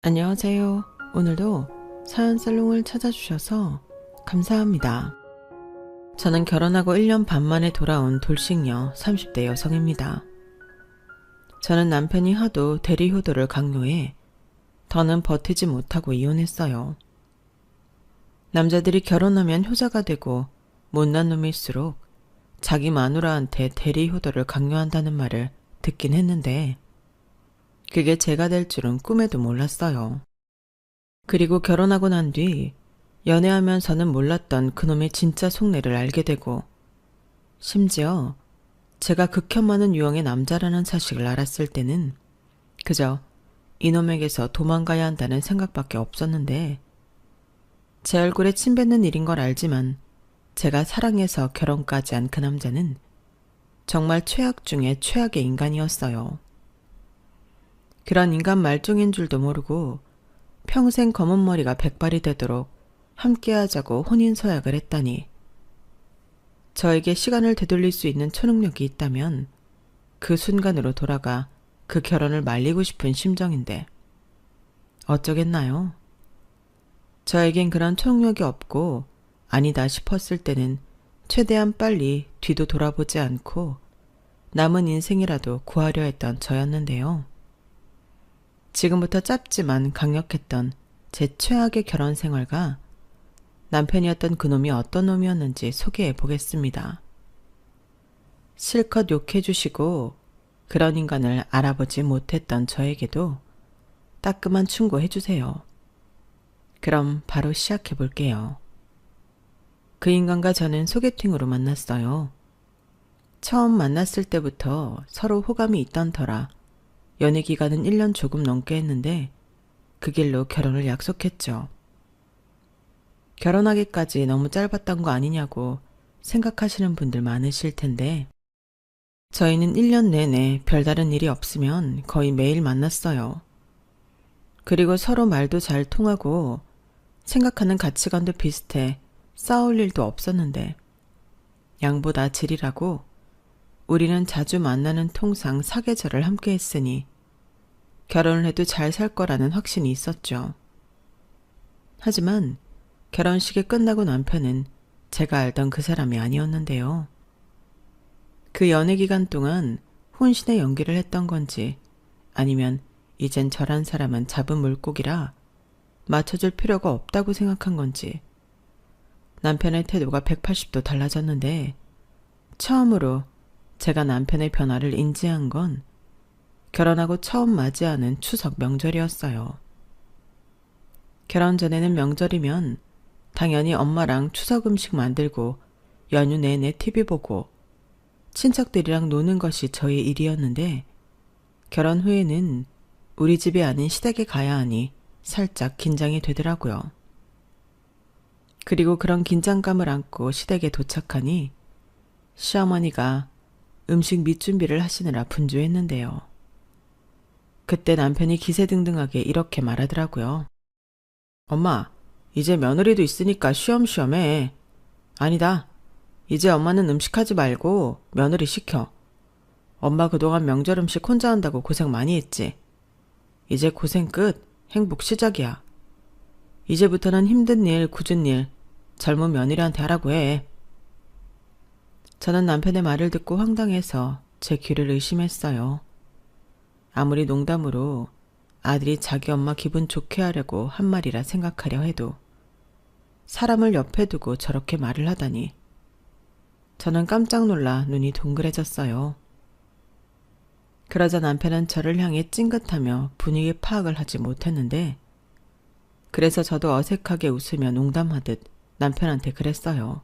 안녕하세요. 오늘도 사연 살롱을 찾아주셔서 감사합니다. 저는 결혼하고 1년 반 만에 돌아온 돌싱녀 30대 여성입니다. 저는 남편이 하도 대리 효도를 강요해 더는 버티지 못하고 이혼했어요. 남자들이 결혼하면 효자가 되고 못난 놈일수록 자기 마누라한테 대리 효도를 강요한다는 말을 듣긴 했는데 그게 제가 될 줄은 꿈에도 몰랐어요. 그리고 결혼하고 난 뒤 연애하면서는 몰랐던 그놈의 진짜 속내를 알게 되고 심지어 제가 극혐 많은 유형의 남자라는 사실을 알았을 때는 그저 이놈에게서 도망가야 한다는 생각밖에 없었는데 제 얼굴에 침 뱉는 일인 걸 알지만 제가 사랑해서 결혼까지 한 그 남자는 정말 최악 중에 최악의 인간이었어요. 그런 인간 말종인 줄도 모르고 평생 검은 머리가 백발이 되도록 함께하자고 혼인서약을 했다니. 저에게 시간을 되돌릴 수 있는 초능력이 있다면 그 순간으로 돌아가 그 결혼을 말리고 싶은 심정인데 어쩌겠나요? 저에겐 그런 초능력이 없고 아니다 싶었을 때는 최대한 빨리 뒤도 돌아보지 않고 남은 인생이라도 구하려 했던 저였는데요. 지금부터 짧지만 강력했던 제 최악의 결혼 생활과 남편이었던 그놈이 어떤 놈이었는지 소개해 보겠습니다. 실컷 욕해 주시고 그런 인간을 알아보지 못했던 저에게도 따끔한 충고해 주세요. 그럼 바로 시작해 볼게요. 그 인간과 저는 소개팅으로 만났어요. 처음 만났을 때부터 서로 호감이 있던 터라 연애 기간은 1년 조금 넘게 했는데 그 길로 결혼을 약속했죠. 결혼하기까지 너무 짧았던 거 아니냐고 생각하시는 분들 많으실 텐데 저희는 1년 내내 별다른 일이 없으면 거의 매일 만났어요. 그리고 서로 말도 잘 통하고 생각하는 가치관도 비슷해 싸울 일도 없었는데 양보다 질이라고 우리는 자주 만나는 통상 사계절을 함께 했으니 결혼을 해도 잘 살 거라는 확신이 있었죠. 하지만 결혼식이 끝나고 남편은 제가 알던 그 사람이 아니었는데요. 그 연애 기간 동안 혼신의 연기를 했던 건지 아니면 이젠 저란 사람은 잡은 물고기라 맞춰줄 필요가 없다고 생각한 건지 남편의 태도가 180도 달라졌는데 처음으로 제가 남편의 변화를 인지한 건 결혼하고 처음 맞이하는 추석 명절이었어요. 결혼 전에는 명절이면 당연히 엄마랑 추석 음식 만들고 연휴 내내 TV 보고 친척들이랑 노는 것이 저의 일이었는데 결혼 후에는 우리 집이 아닌 시댁에 가야 하니 살짝 긴장이 되더라고요. 그리고 그런 긴장감을 안고 시댁에 도착하니 시어머니가 음식 밑준비를 하시느라 분주했는데요. 그때 남편이 기세등등하게 이렇게 말하더라고요. 엄마, 이제 며느리도 있으니까 쉬엄쉬엄 해. 아니다. 이제 엄마는 음식하지 말고 며느리 시켜. 엄마 그동안 명절 음식 혼자 한다고 고생 많이 했지. 이제 고생 끝, 행복 시작이야. 이제부터는 힘든 일, 굳은 일, 젊은 며느리한테 하라고 해. 저는 남편의 말을 듣고 황당해서 제 귀를 의심했어요. 아무리 농담으로 아들이 자기 엄마 기분 좋게 하려고 한 말이라 생각하려 해도 사람을 옆에 두고 저렇게 말을 하다니. 저는 깜짝 놀라 눈이 동그래졌어요. 그러자 남편은 저를 향해 찡긋하며 분위기 파악을 하지 못했는데 그래서 저도 어색하게 웃으며 농담하듯 남편한테 그랬어요.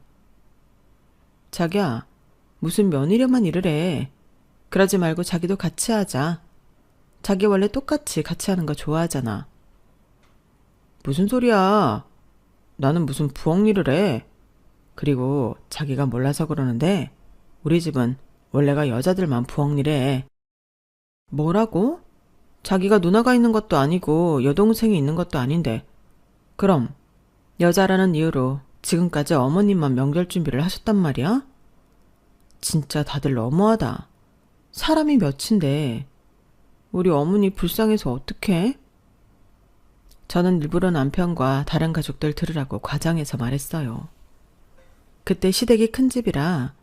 자기야, 무슨 며느리만 일을 해. 그러지 말고 자기도 같이 하자. 자기 원래 똑같이 같이 하는 거 좋아하잖아. 무슨 소리야. 나는 무슨 부엌 일을 해. 그리고 자기가 몰라서 그러는데 우리 집은 원래가 여자들만 부엌 일해. 뭐라고? 자기가 누나가 있는 것도 아니고 여동생이 있는 것도 아닌데 그럼 여자라는 이유로 지금까지 어머님만 명절 준비를 하셨단 말이야? 진짜 다들 너무하다. 사람이 몇인데 우리 어머니 불쌍해서 어떡해? 저는 일부러 남편과 다른 가족들 들으라고 과장해서 말했어요. 그때 시댁이 큰 집이라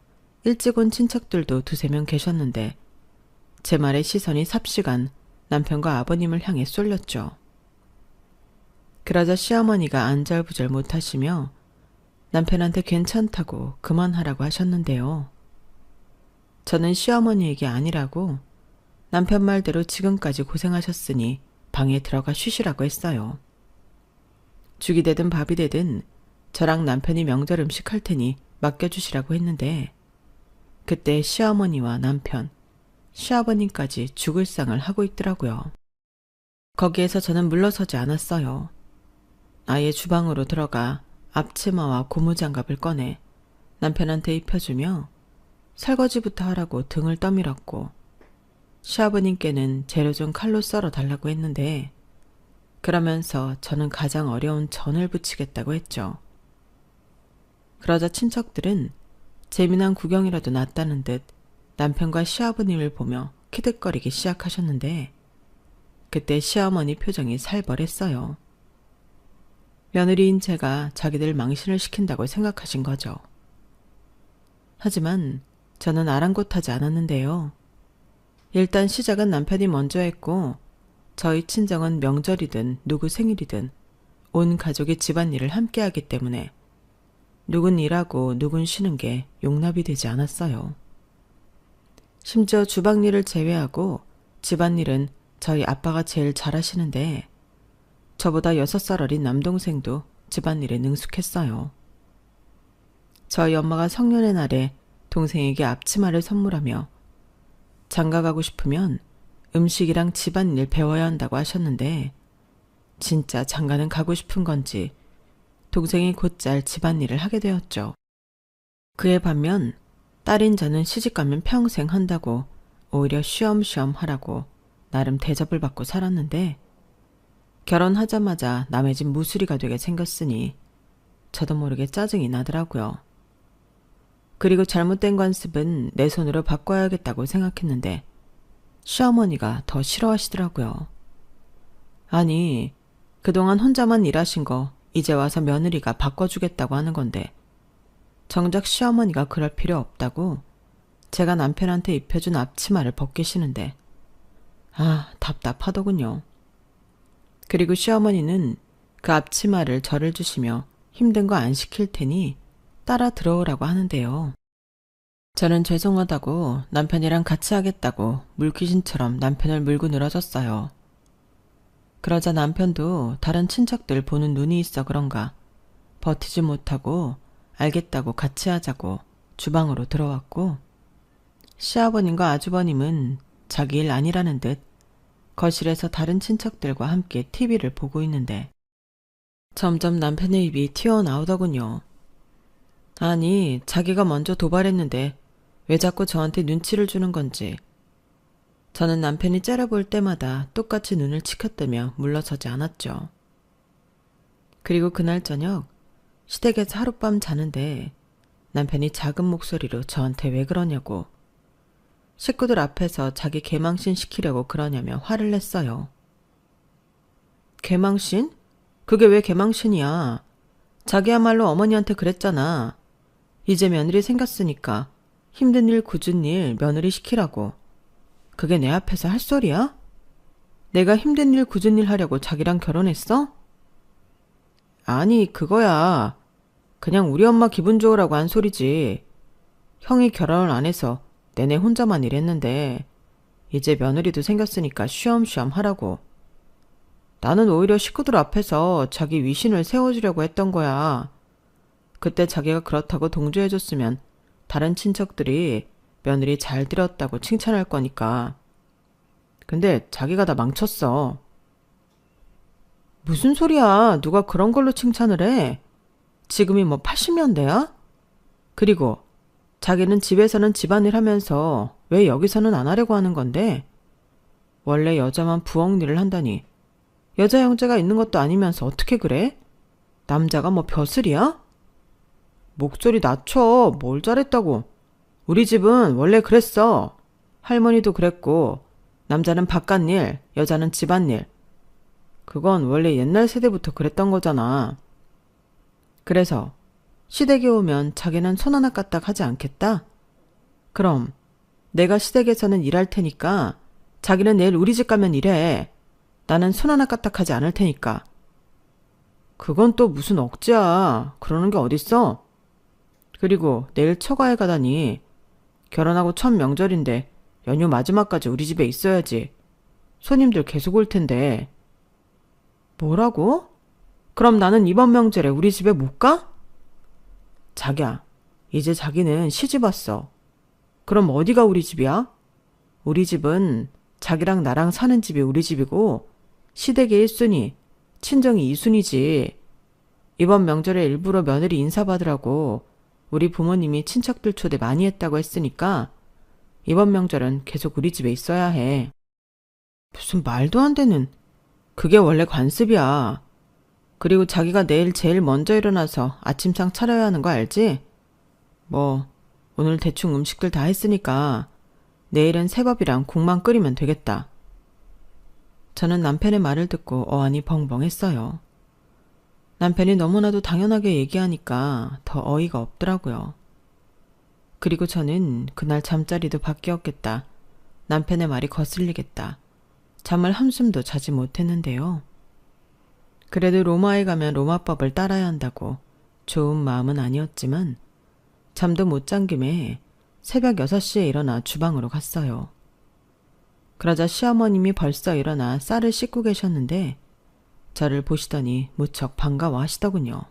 일찍 온 친척들도 두세 명 계셨는데 제 말에 시선이 삽시간 남편과 아버님을 향해 쏠렸죠. 그러자 시어머니가 안절부절 못하시며 남편한테 괜찮다고 그만하라고 하셨는데요. 저는 시어머니에게 아니라고 남편 말대로 지금까지 고생하셨으니 방에 들어가 쉬시라고 했어요. 죽이 되든 밥이 되든 저랑 남편이 명절 음식 할 테니 맡겨주시라고 했는데 그때 시어머니와 남편, 시아버님까지 죽을 상을 하고 있더라고요. 거기에서 저는 물러서지 않았어요. 아예 주방으로 들어가 앞치마와 고무장갑을 꺼내 남편한테 입혀주며 설거지부터 하라고 등을 떠밀었고 시아버님께는 재료 좀 칼로 썰어 달라고 했는데 그러면서 저는 가장 어려운 전을 부치겠다고 했죠. 그러자 친척들은 재미난 구경이라도 났다는 듯 남편과 시아버님을 보며 키득거리기 시작하셨는데 그때 시어머니 표정이 살벌했어요. 며느리인 제가 자기들 망신을 시킨다고 생각하신 거죠. 하지만 저는 아랑곳하지 않았는데요. 일단 시작은 남편이 먼저 했고 저희 친정은 명절이든 누구 생일이든 온 가족이 집안일을 함께 하기 때문에 누군 일하고 누군 쉬는 게 용납이 되지 않았어요. 심지어 주방일을 제외하고 집안일은 저희 아빠가 제일 잘하시는데 저보다 6살 어린 남동생도 집안일에 능숙했어요. 저희 엄마가 성년의 날에 동생에게 앞치마를 선물하며 장가 가고 싶으면 음식이랑 집안일 배워야 한다고 하셨는데 진짜 장가는 가고 싶은 건지 동생이 곧잘 집안일을 하게 되었죠. 그에 반면 딸인 저는 시집가면 평생 한다고 오히려 쉬엄쉬엄 하라고 나름 대접을 받고 살았는데 결혼하자마자 남의 집 무수리가 되게 생겼으니 저도 모르게 짜증이 나더라고요. 그리고 잘못된 관습은 내 손으로 바꿔야겠다고 생각했는데 시어머니가 더 싫어하시더라고요. 아니, 그동안 혼자만 일하신 거 이제 와서 며느리가 바꿔주겠다고 하는 건데 정작 시어머니가 그럴 필요 없다고 제가 남편한테 입혀준 앞치마를 벗기시는데 답답하더군요. 그리고 시어머니는 그 앞치마를 저를 주시며 힘든 거 안 시킬 테니 따라 들어오라고 하는데요. 저는 죄송하다고 남편이랑 같이 하겠다고 물귀신처럼 남편을 물고 늘어졌어요. 그러자 남편도 다른 친척들 보는 눈이 있어 그런가 버티지 못하고 알겠다고 같이 하자고 주방으로 들어왔고 시아버님과 아주버님은 자기 일 아니라는 듯 거실에서 다른 친척들과 함께 TV를 보고 있는데 점점 남편의 입이 튀어나오더군요. 아니, 자기가 먼저 도발했는데 왜 자꾸 저한테 눈치를 주는 건지. 저는 남편이 째려볼 때마다 똑같이 눈을 치켰다며 물러서지 않았죠. 그리고 그날 저녁 시댁에서 하룻밤 자는데 남편이 작은 목소리로 저한테 왜 그러냐고 식구들 앞에서 자기 개망신 시키려고 그러냐며 화를 냈어요. 개망신? 그게 왜 개망신이야? 자기야말로 어머니한테 그랬잖아. 이제 며느리 생겼으니까 힘든 일 굳은 일 며느리 시키라고. 그게 내 앞에서 할 소리야? 내가 힘든 일 굳은 일 하려고 자기랑 결혼했어? 아니, 그거야. 그냥 우리 엄마 기분 좋으라고 한 소리지. 형이 결혼을 안 해서 내내 혼자만 일했는데 이제 며느리도 생겼으니까 쉬엄쉬엄 하라고. 나는 오히려 식구들 앞에서 자기 위신을 세워주려고 했던 거야. 그때 자기가 그렇다고 동조해줬으면 다른 친척들이 며느리 잘 들었다고 칭찬할 거니까. 근데 자기가 다 망쳤어. 무슨 소리야. 누가 그런 걸로 칭찬을 해. 지금이 뭐 80년대야? 그리고 자기는 집에서는 집안일 하면서 왜 여기서는 안 하려고 하는 건데? 원래 여자만 부엌 일을 한다니. 여자 형제가 있는 것도 아니면서 어떻게 그래? 남자가 뭐 벼슬이야? 목소리 낮춰. 뭘 잘했다고. 우리 집은 원래 그랬어. 할머니도 그랬고 남자는 바깥일, 여자는 집안일. 그건 원래 옛날 세대부터 그랬던 거잖아. 그래서 시댁에 오면 자기는 손 하나 까딱 하지 않겠다? 그럼 내가 시댁에서는 일할 테니까 자기는 내일 우리 집 가면 일해. 나는 손 하나 까딱 하지 않을 테니까. 그건 또 무슨 억지야. 그러는 게 어딨어? 그리고 내일 처가에 가다니. 결혼하고 첫 명절인데 연휴 마지막까지 우리 집에 있어야지. 손님들 계속 올 텐데. 뭐라고? 그럼 나는 이번 명절에 우리 집에 못 가? 자기야, 이제 자기는 시집 왔어. 그럼 어디가 우리 집이야? 우리 집은 자기랑 나랑 사는 집이 우리 집이고 시댁의 1순위, 친정이 2순위지. 이번 명절에 일부러 며느리 인사받으라고 우리 부모님이 친척들 초대 많이 했다고 했으니까 이번 명절은 계속 우리 집에 있어야 해. 무슨 말도 안 되는. 그게 원래 관습이야. 그리고 자기가 내일 제일 먼저 일어나서 아침상 차려야 하는 거 알지? 뭐 오늘 대충 음식들 다 했으니까 내일은 새밥이랑 국만 끓이면 되겠다. 저는 남편의 말을 듣고 어안이 벙벙했어요. 남편이 너무나도 당연하게 얘기하니까 더 어이가 없더라고요. 그리고 저는 그날 잠자리도 바뀌었겠다. 남편의 말이 거슬리겠다. 잠을 한숨도 자지 못했는데요. 그래도 로마에 가면 로마법을 따라야 한다고 좋은 마음은 아니었지만 잠도 못 잔 김에 새벽 6시에 일어나 주방으로 갔어요. 그러자 시어머님이 벌써 일어나 쌀을 씻고 계셨는데 저를 보시더니 무척 반가워하시더군요.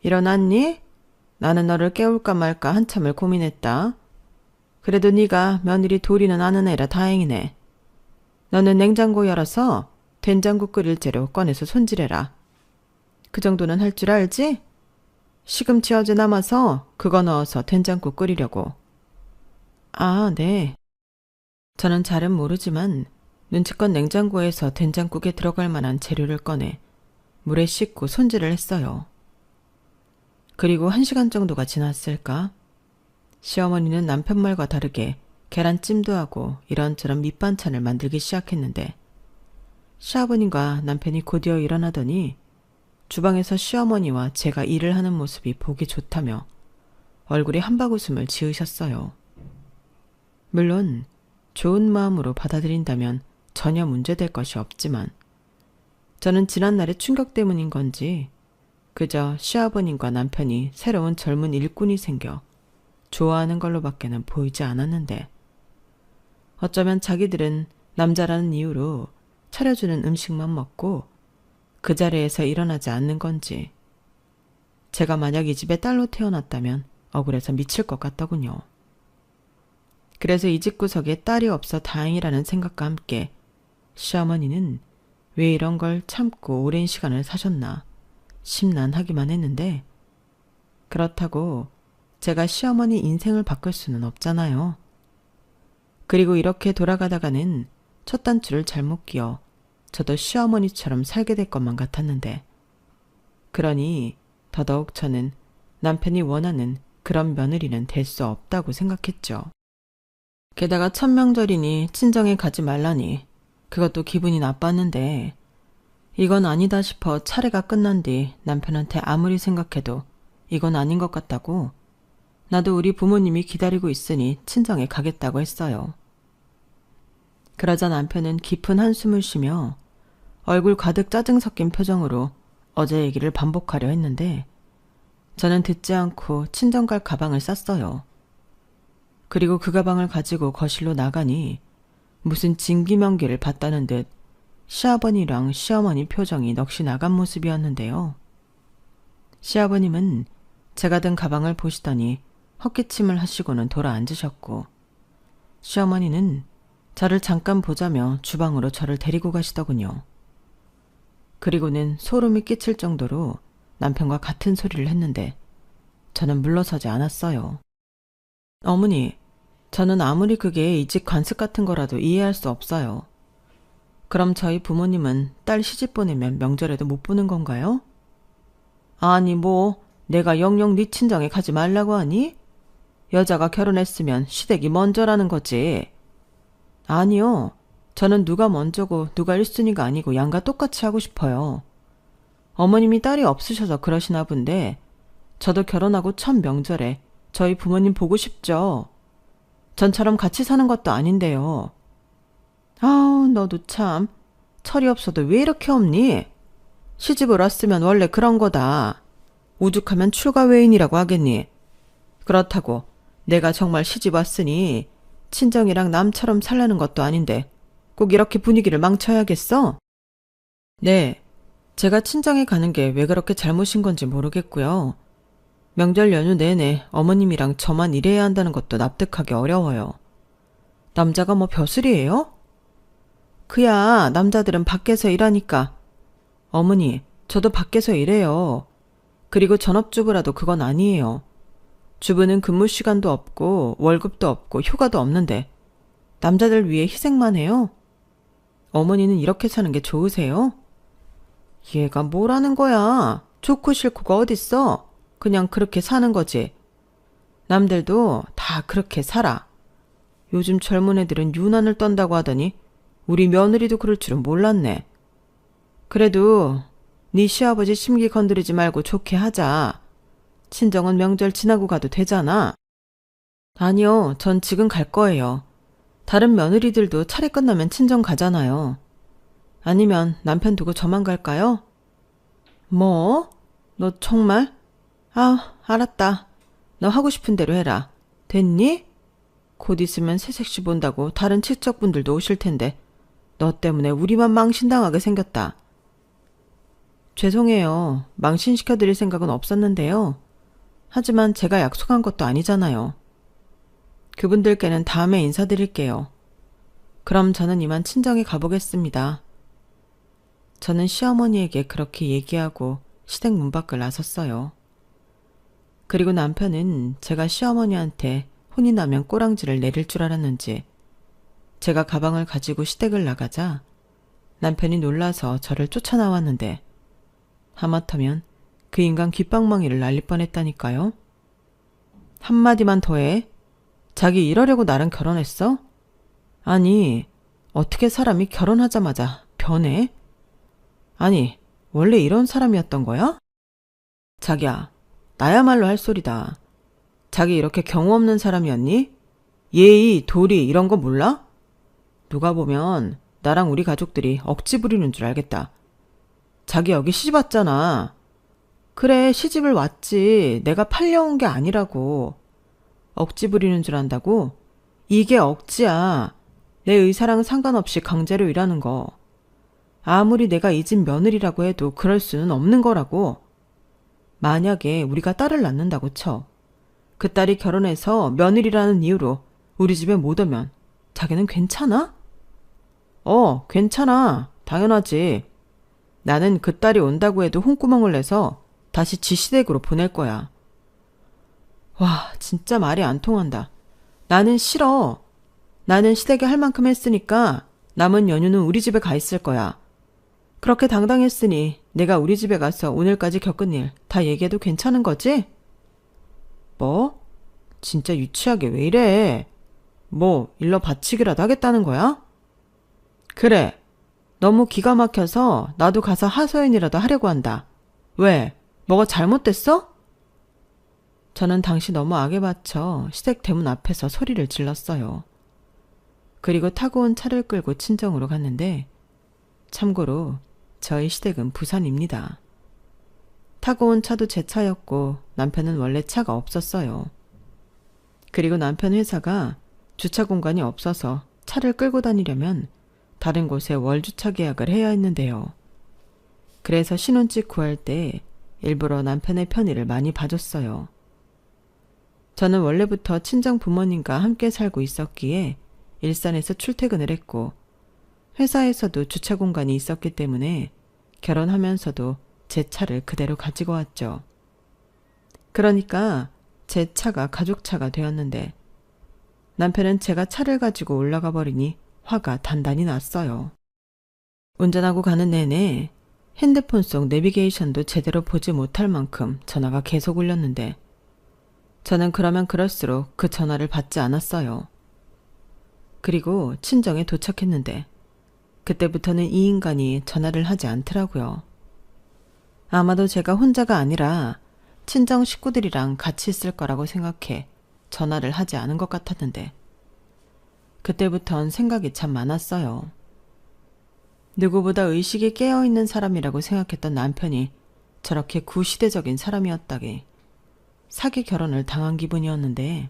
일어났니? 나는 너를 깨울까 말까 한참을 고민했다. 그래도 네가 며느리 도리는 아는 애라 다행이네. 너는 냉장고 열어서 된장국 끓일 재료 꺼내서 손질해라. 그 정도는 할 줄 알지? 시금치 어제 남아서 그거 넣어서 된장국 끓이려고. 아, 네. 저는 잘은 모르지만 눈치껏 냉장고에서 된장국에 들어갈 만한 재료를 꺼내 물에 씻고 손질을 했어요. 그리고 1시간 정도가 지났을까? 시어머니는 남편 말과 다르게 계란찜도 하고 이런저런 밑반찬을 만들기 시작했는데 시아버님과 남편이 곧이어 일어나더니 주방에서 시어머니와 제가 일을 하는 모습이 보기 좋다며 얼굴에 한바구음을 지으셨어요. 물론 좋은 마음으로 받아들인다면 전혀 문제될 것이 없지만 저는 지난날의 충격 때문인 건지 그저 시아버님과 남편이 새로운 젊은 일꾼이 생겨 좋아하는 걸로밖에는 보이지 않았는데 어쩌면 자기들은 남자라는 이유로 차려주는 음식만 먹고 그 자리에서 일어나지 않는 건지 제가 만약 이 집에 딸로 태어났다면 억울해서 미칠 것 같더군요. 그래서 이 집구석에 딸이 없어 다행이라는 생각과 함께 시어머니는 왜 이런 걸 참고 오랜 시간을 사셨나 심란하기만 했는데 그렇다고 제가 시어머니 인생을 바꿀 수는 없잖아요. 그리고 이렇게 돌아가다가는 첫 단추를 잘못 끼워 저도 시어머니처럼 살게 될 것만 같았는데 그러니 더더욱 저는 남편이 원하는 그런 며느리는 될 수 없다고 생각했죠. 게다가 첫 명절이니 친정에 가지 말라니 그것도 기분이 나빴는데 이건 아니다 싶어 차례가 끝난 뒤 남편한테 아무리 생각해도 이건 아닌 것 같다고 나도 우리 부모님이 기다리고 있으니 친정에 가겠다고 했어요. 그러자 남편은 깊은 한숨을 쉬며 얼굴 가득 짜증 섞인 표정으로 어제 얘기를 반복하려 했는데 저는 듣지 않고 친정 갈 가방을 쌌어요. 그리고 그 가방을 가지고 거실로 나가니 무슨 진기명기를 봤다는 듯 시아버니랑 시어머니 표정이 넋이 나간 모습이었는데요. 시아버님은 제가 든 가방을 보시더니 헛기침을 하시고는 돌아 앉으셨고 시어머니는 저를 잠깐 보자며 주방으로 저를 데리고 가시더군요. 그리고는 소름이 끼칠 정도로 남편과 같은 소리를 했는데 저는 물러서지 않았어요. 어머니, 저는 아무리 그게 이 집 관습 같은 거라도 이해할 수 없어요. 그럼 저희 부모님은 딸 시집 보내면 명절에도 못 보는 건가요? 아니 뭐 내가 영영 네 친정에 가지 말라고 하니? 여자가 결혼했으면 시댁이 먼저라는 거지. 아니요. 저는 누가 먼저고 누가 1순위가 아니고 양가 똑같이 하고 싶어요. 어머님이 딸이 없으셔서 그러시나 본데 저도 결혼하고 첫 명절에 저희 부모님 보고 싶죠. 전처럼 같이 사는 것도 아닌데요. 아우, 너도 참 철이 없어도 왜 이렇게 없니? 시집을 왔으면 원래 그런 거다. 오죽하면 출가 외인이라고 하겠니? 그렇다고 내가 정말 시집 왔으니 친정이랑 남처럼 살라는 것도 아닌데 꼭 이렇게 분위기를 망쳐야겠어? 네, 제가 친정에 가는 게 왜 그렇게 잘못인 건지 모르겠고요. 명절 연휴 내내 어머님이랑 저만 일해야 한다는 것도 납득하기 어려워요. 남자가 뭐 벼슬이에요? 그야 남자들은 밖에서 일하니까. 어머니, 저도 밖에서 일해요. 그리고 전업주부라도 그건 아니에요. 주부는 근무 시간도 없고 월급도 없고 휴가도 없는데 남자들 위해 희생만 해요? 어머니는 이렇게 사는 게 좋으세요? 얘가 뭐라는 거야? 좋고 싫고가 어딨어? 그냥 그렇게 사는 거지. 남들도 다 그렇게 살아. 요즘 젊은 애들은 유난을 떤다고 하더니 우리 며느리도 그럴 줄은 몰랐네. 그래도 네 시아버지 심기 건드리지 말고 좋게 하자. 친정은 명절 지나고 가도 되잖아. 아니요, 전 지금 갈 거예요. 다른 며느리들도 차례 끝나면 친정 가잖아요. 아니면 남편 두고 저만 갈까요? 뭐? 너 정말? 아, 알았다. 너 하고 싶은 대로 해라. 됐니? 곧 있으면 새색시 본다고 다른 친척분들도 오실 텐데 너 때문에 우리만 망신당하게 생겼다. 죄송해요. 망신시켜드릴 생각은 없었는데요. 하지만 제가 약속한 것도 아니잖아요. 그분들께는 다음에 인사드릴게요. 그럼 저는 이만 친정에 가보겠습니다. 저는 시어머니에게 그렇게 얘기하고 시댁 문 밖을 나섰어요. 그리고 남편은 제가 시어머니한테 혼이 나면 꼬랑지를 내릴 줄 알았는지 제가 가방을 가지고 시댁을 나가자 남편이 놀라서 저를 쫓아나왔는데 하마터면 그 인간 귓방망이를 날릴 뻔했다니까요. 한마디만 더 해. 자기 이러려고 나랑 결혼했어? 아니, 어떻게 사람이 결혼하자마자 변해? 아니, 원래 이런 사람이었던 거야? 자기야, 나야말로 할 소리다. 자기 이렇게 경우 없는 사람이었니? 예의, 도리 이런 거 몰라? 누가 보면 나랑 우리 가족들이 억지 부리는 줄 알겠다. 자기 여기 시집 왔잖아. 그래, 시집을 왔지. 내가 팔려온 게 아니라고. 억지 부리는 줄 안다고? 이게 억지야. 내 의사랑 상관없이 강제로 일하는 거. 아무리 내가 이 집 며느리라고 해도 그럴 수는 없는 거라고. 만약에 우리가 딸을 낳는다고 쳐. 그 딸이 결혼해서 며느리라는 이유로 우리 집에 못 오면 자기는 괜찮아? 괜찮아. 당연하지. 나는 그 딸이 온다고 해도 홍구멍을 내서 다시 지 시댁으로 보낼 거야. 와, 진짜 말이 안 통한다. 나는 싫어. 나는 시댁에 할 만큼 했으니까 남은 연휴는 우리 집에 가 있을 거야. 그렇게 당당했으니 내가 우리 집에 가서 오늘까지 겪은 일 다 얘기해도 괜찮은 거지? 뭐? 진짜 유치하게 왜 이래? 뭐 일러 바치기라도 하겠다는 거야? 그래. 너무 기가 막혀서 나도 가서 하소연이라도 하려고 한다. 왜? 뭐가 잘못됐어? 저는 당시 너무 악에 받쳐 시댁 대문 앞에서 소리를 질렀어요. 그리고 타고 온 차를 끌고 친정으로 갔는데 참고로 저희 시댁은 부산입니다. 타고 온 차도 제 차였고 남편은 원래 차가 없었어요. 그리고 남편 회사가 주차 공간이 없어서 차를 끌고 다니려면 다른 곳에 월주차 계약을 해야 했는데요. 그래서 신혼집 구할 때 일부러 남편의 편의를 많이 봐줬어요. 저는 원래부터 친정 부모님과 함께 살고 있었기에 일산에서 출퇴근을 했고 회사에서도 주차 공간이 있었기 때문에 결혼하면서도 제 차를 그대로 가지고 왔죠. 그러니까 제 차가 가족차가 되었는데 남편은 제가 차를 가지고 올라가 버리니 화가 단단히 났어요. 운전하고 가는 내내 핸드폰 속 내비게이션도 제대로 보지 못할 만큼 전화가 계속 울렸는데 저는 그러면 그럴수록 그 전화를 받지 않았어요. 그리고 친정에 도착했는데 그때부터는 이 인간이 전화를 하지 않더라고요. 아마도 제가 혼자가 아니라 친정 식구들이랑 같이 있을 거라고 생각해 전화를 하지 않은 것 같았는데 그때부턴 생각이 참 많았어요. 누구보다 의식이 깨어있는 사람이라고 생각했던 남편이 저렇게 구시대적인 사람이었다기 사기 결혼을 당한 기분이었는데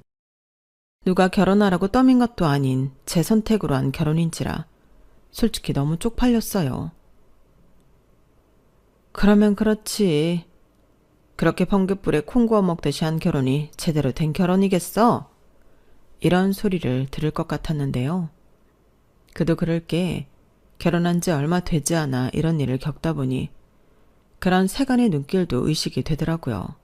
누가 결혼하라고 떠민 것도 아닌 제 선택으로 한 결혼인지라 솔직히 너무 쪽팔렸어요. 그러면 그렇지. 그렇게 번갯불에 콩 구워 먹듯이 한 결혼이 제대로 된 결혼이겠어? 이런 소리를 들을 것 같았는데요. 그도 그럴 게 결혼한 지 얼마 되지 않아 이런 일을 겪다 보니 그런 세간의 눈길도 의식이 되더라고요.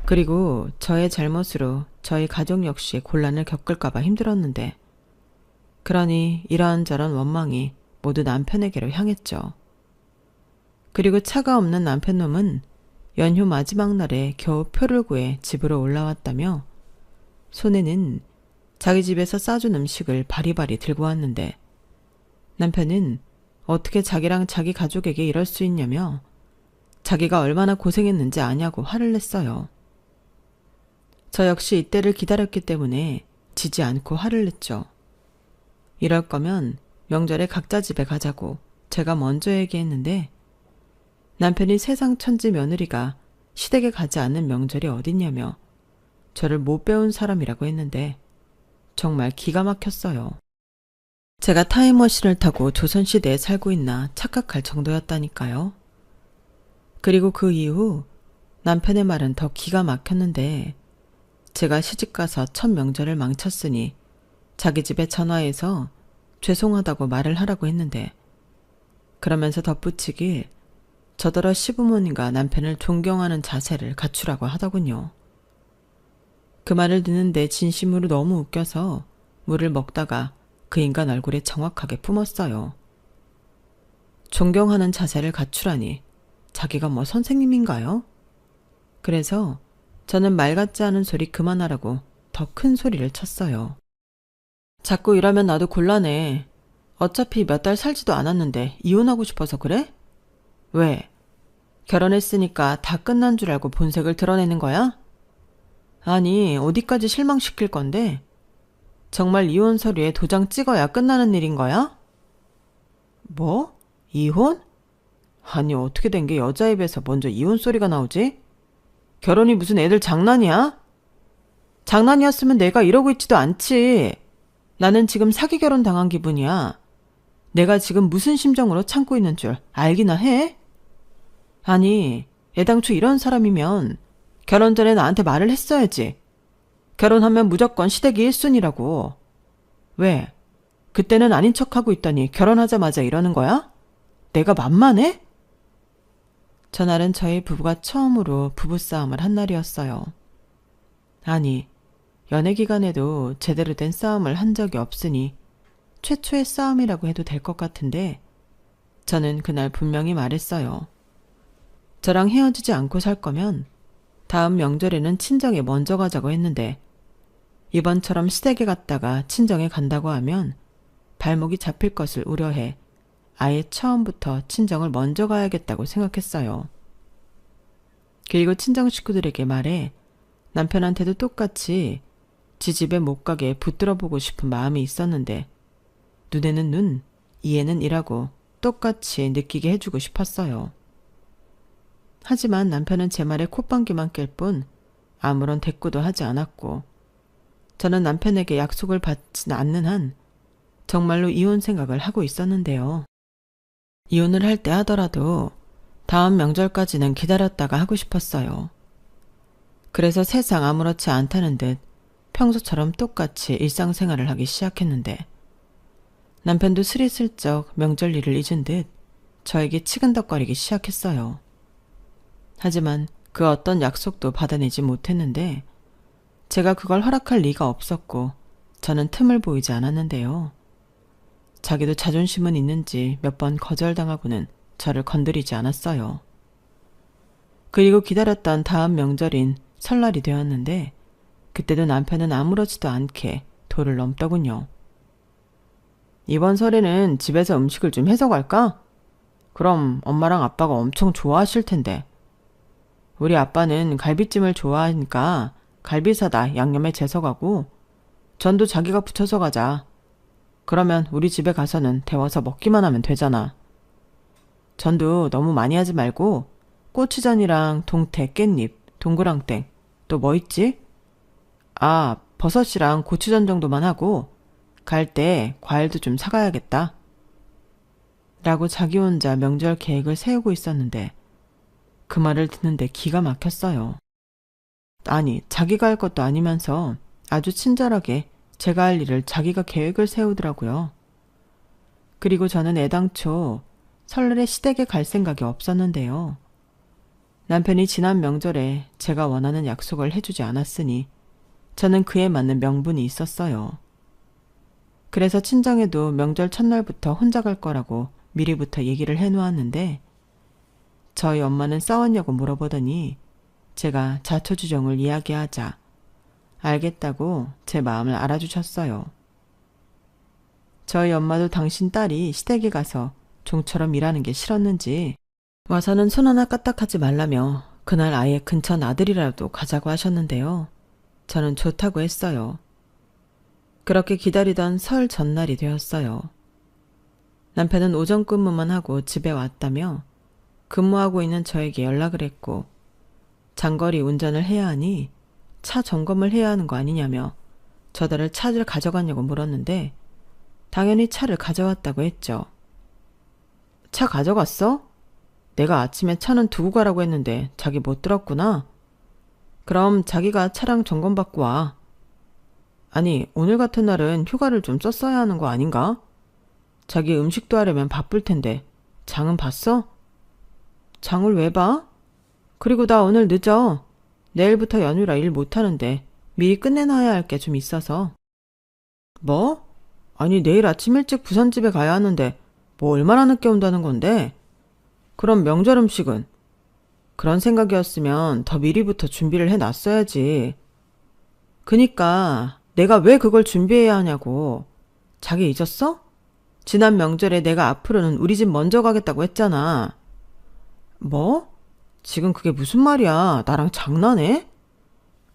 그리고 저의 잘못으로 저희 가족 역시 곤란을 겪을까봐 힘들었는데 그러니 이러한저런 원망이 모두 남편에게로 향했죠. 그리고 차가 없는 남편놈은 연휴 마지막 날에 겨우 표를 구해 집으로 올라왔다며 손에는 자기 집에서 싸준 음식을 바리바리 들고 왔는데 남편은 어떻게 자기랑 자기 가족에게 이럴 수 있냐며 자기가 얼마나 고생했는지 아냐고 화를 냈어요. 저 역시 이때를 기다렸기 때문에 지지 않고 화를 냈죠. 이럴 거면 명절에 각자 집에 가자고 제가 먼저 얘기했는데 남편이 세상 천지 며느리가 시댁에 가지 않는 명절이 어딨냐며 저를 못 배운 사람이라고 했는데 정말 기가 막혔어요. 제가 타임머신을 타고 조선시대에 살고 있나 착각할 정도였다니까요. 그리고 그 이후 남편의 말은 더 기가 막혔는데 제가 시집가서 첫 명절을 망쳤으니 자기 집에 전화해서 죄송하다고 말을 하라고 했는데 그러면서 덧붙이길 저더러 시부모님과 남편을 존경하는 자세를 갖추라고 하더군요. 그 말을 듣는데 진심으로 너무 웃겨서 물을 먹다가 그 인간 얼굴에 정확하게 뿜었어요. 존경하는 자세를 갖추라니 자기가 뭐 선생님인가요? 그래서 저는 말 같지 않은 소리 그만하라고 더 큰 소리를 쳤어요. 자꾸 이러면 나도 곤란해. 어차피 몇 달 살지도 않았는데 이혼하고 싶어서 그래? 왜? 결혼했으니까 다 끝난 줄 알고 본색을 드러내는 거야? 아니, 어디까지 실망시킬 건데? 정말 이혼 서류에 도장 찍어야 끝나는 일인 거야? 뭐? 이혼? 아니, 어떻게 된 게 여자 입에서 먼저 이혼 소리가 나오지? 결혼이 무슨 애들 장난이야? 장난이었으면 내가 이러고 있지도 않지. 나는 지금 사기 결혼 당한 기분이야. 내가 지금 무슨 심정으로 참고 있는 줄 알기나 해? 아니, 애당초 이런 사람이면 결혼 전에 나한테 말을 했어야지. 결혼하면 무조건 시댁이 1순위라고. 왜? 그때는 아닌 척하고 있더니 결혼하자마자 이러는 거야? 내가 만만해? 전날은 저희 부부가 처음으로 부부싸움을 한 날이었어요. 아니, 연애 기간에도 제대로 된 싸움을 한 적이 없으니 최초의 싸움이라고 해도 될 것 같은데 저는 그날 분명히 말했어요. 저랑 헤어지지 않고 살 거면 다음 명절에는 친정에 먼저 가자고 했는데 이번처럼 시댁에 갔다가 친정에 간다고 하면 발목이 잡힐 것을 우려해 아예 처음부터 친정을 먼저 가야겠다고 생각했어요. 그리고 친정 식구들에게 말해 남편한테도 똑같이 지 집에 못 가게 붙들어 보고 싶은 마음이 있었는데 눈에는 눈, 이에는 이라고 똑같이 느끼게 해주고 싶었어요. 하지만 남편은 제 말에 콧방귀만 낄 뿐 아무런 대꾸도 하지 않았고 저는 남편에게 약속을 받지 않는 한 정말로 이혼 생각을 하고 있었는데요. 이혼을 할 때 하더라도 다음 명절까지는 기다렸다가 하고 싶었어요. 그래서 세상 아무렇지 않다는 듯 평소처럼 똑같이 일상생활을 하기 시작했는데 남편도 스리슬쩍 명절 일을 잊은 듯 저에게 치근덕거리기 시작했어요. 하지만 그 어떤 약속도 받아내지 못했는데 제가 그걸 허락할 리가 없었고 저는 틈을 보이지 않았는데요. 자기도 자존심은 있는지 몇 번 거절당하고는 저를 건드리지 않았어요. 그리고 기다렸던 다음 명절인 설날이 되었는데 그때도 남편은 아무렇지도 않게 도를 넘더군요. 이번 설에는 집에서 음식을 좀 해서 갈까? 그럼 엄마랑 아빠가 엄청 좋아하실 텐데. 우리 아빠는 갈비찜을 좋아하니까 갈비 사다 양념에 재서 가고 전도 자기가 부쳐서 가자. 그러면 우리 집에 가서는 데워서 먹기만 하면 되잖아. 전도 너무 많이 하지 말고 고추전이랑 동태, 깻잎, 동그랑땡, 또 뭐 있지? 아, 버섯이랑 고추전 정도만 하고 갈 때 과일도 좀 사가야겠다. 라고 자기 혼자 명절 계획을 세우고 있었는데 그 말을 듣는데 기가 막혔어요. 아니, 자기가 할 것도 아니면서 아주 친절하게 제가 할 일을 자기가 계획을 세우더라고요. 그리고 저는 애당초 설날에 시댁에 갈 생각이 없었는데요. 남편이 지난 명절에 제가 원하는 약속을 해주지 않았으니 저는 그에 맞는 명분이 있었어요. 그래서 친정에도 명절 첫날부터 혼자 갈 거라고 미리부터 얘기를 해놓았는데 저희 엄마는 싸웠냐고 물어보더니 제가 자초지종을 이야기하자 알겠다고 제 마음을 알아주셨어요. 저희 엄마도 당신 딸이 시댁에 가서 종처럼 일하는 게 싫었는지 와서는 손 하나 까딱하지 말라며 그날 아예 근처 아들이라도 가자고 하셨는데요. 저는 좋다고 했어요. 그렇게 기다리던 설 전날이 되었어요. 남편은 오전 근무만 하고 집에 왔다며 근무하고 있는 저에게 연락을 했고 장거리 운전을 해야 하니 차 점검을 해야 하는 거 아니냐며 저들을 차를 가져갔냐고 물었는데 당연히 차를 가져왔다고 했죠. 차 가져갔어? 내가 아침에 차는 두고 가라고 했는데 자기 못 들었구나. 그럼 자기가 차량 점검받고 와. 아니, 오늘 같은 날은 휴가를 좀 썼어야 하는 거 아닌가? 자기 음식도 하려면 바쁠 텐데 장은 봤어? 장을 왜 봐? 그리고 나 오늘 늦어. 내일부터 연휴라 일 못하는데 미리 끝내놔야 할 게 좀 있어서. 뭐? 아니, 내일 아침 일찍 부산집에 가야 하는데 뭐 얼마나 늦게 온다는 건데? 그럼 명절 음식은? 그런 생각이었으면 더 미리부터 준비를 해놨어야지. 그니까 내가 왜 그걸 준비해야 하냐고. 자기 잊었어? 지난 명절에 내가 앞으로는 우리 집 먼저 가겠다고 했잖아. 뭐? 지금 그게 무슨 말이야? 나랑 장난해?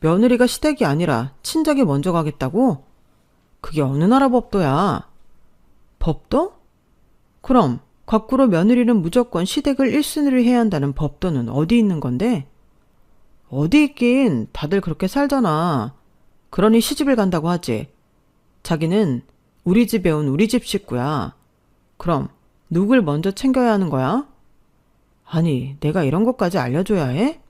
며느리가 시댁이 아니라 친정에 먼저 가겠다고? 그게 어느 나라 법도야? 법도? 그럼 거꾸로 며느리는 무조건 시댁을 1순위로 해야 한다는 법도는 어디 있는 건데? 어디 있긴 다들 그렇게 살잖아. 그러니 시집을 간다고 하지. 자기는 우리 집에 온 우리 집 식구야. 그럼 누굴 먼저 챙겨야 하는 거야? 아니, 내가 이런 것까지 알려줘야 해?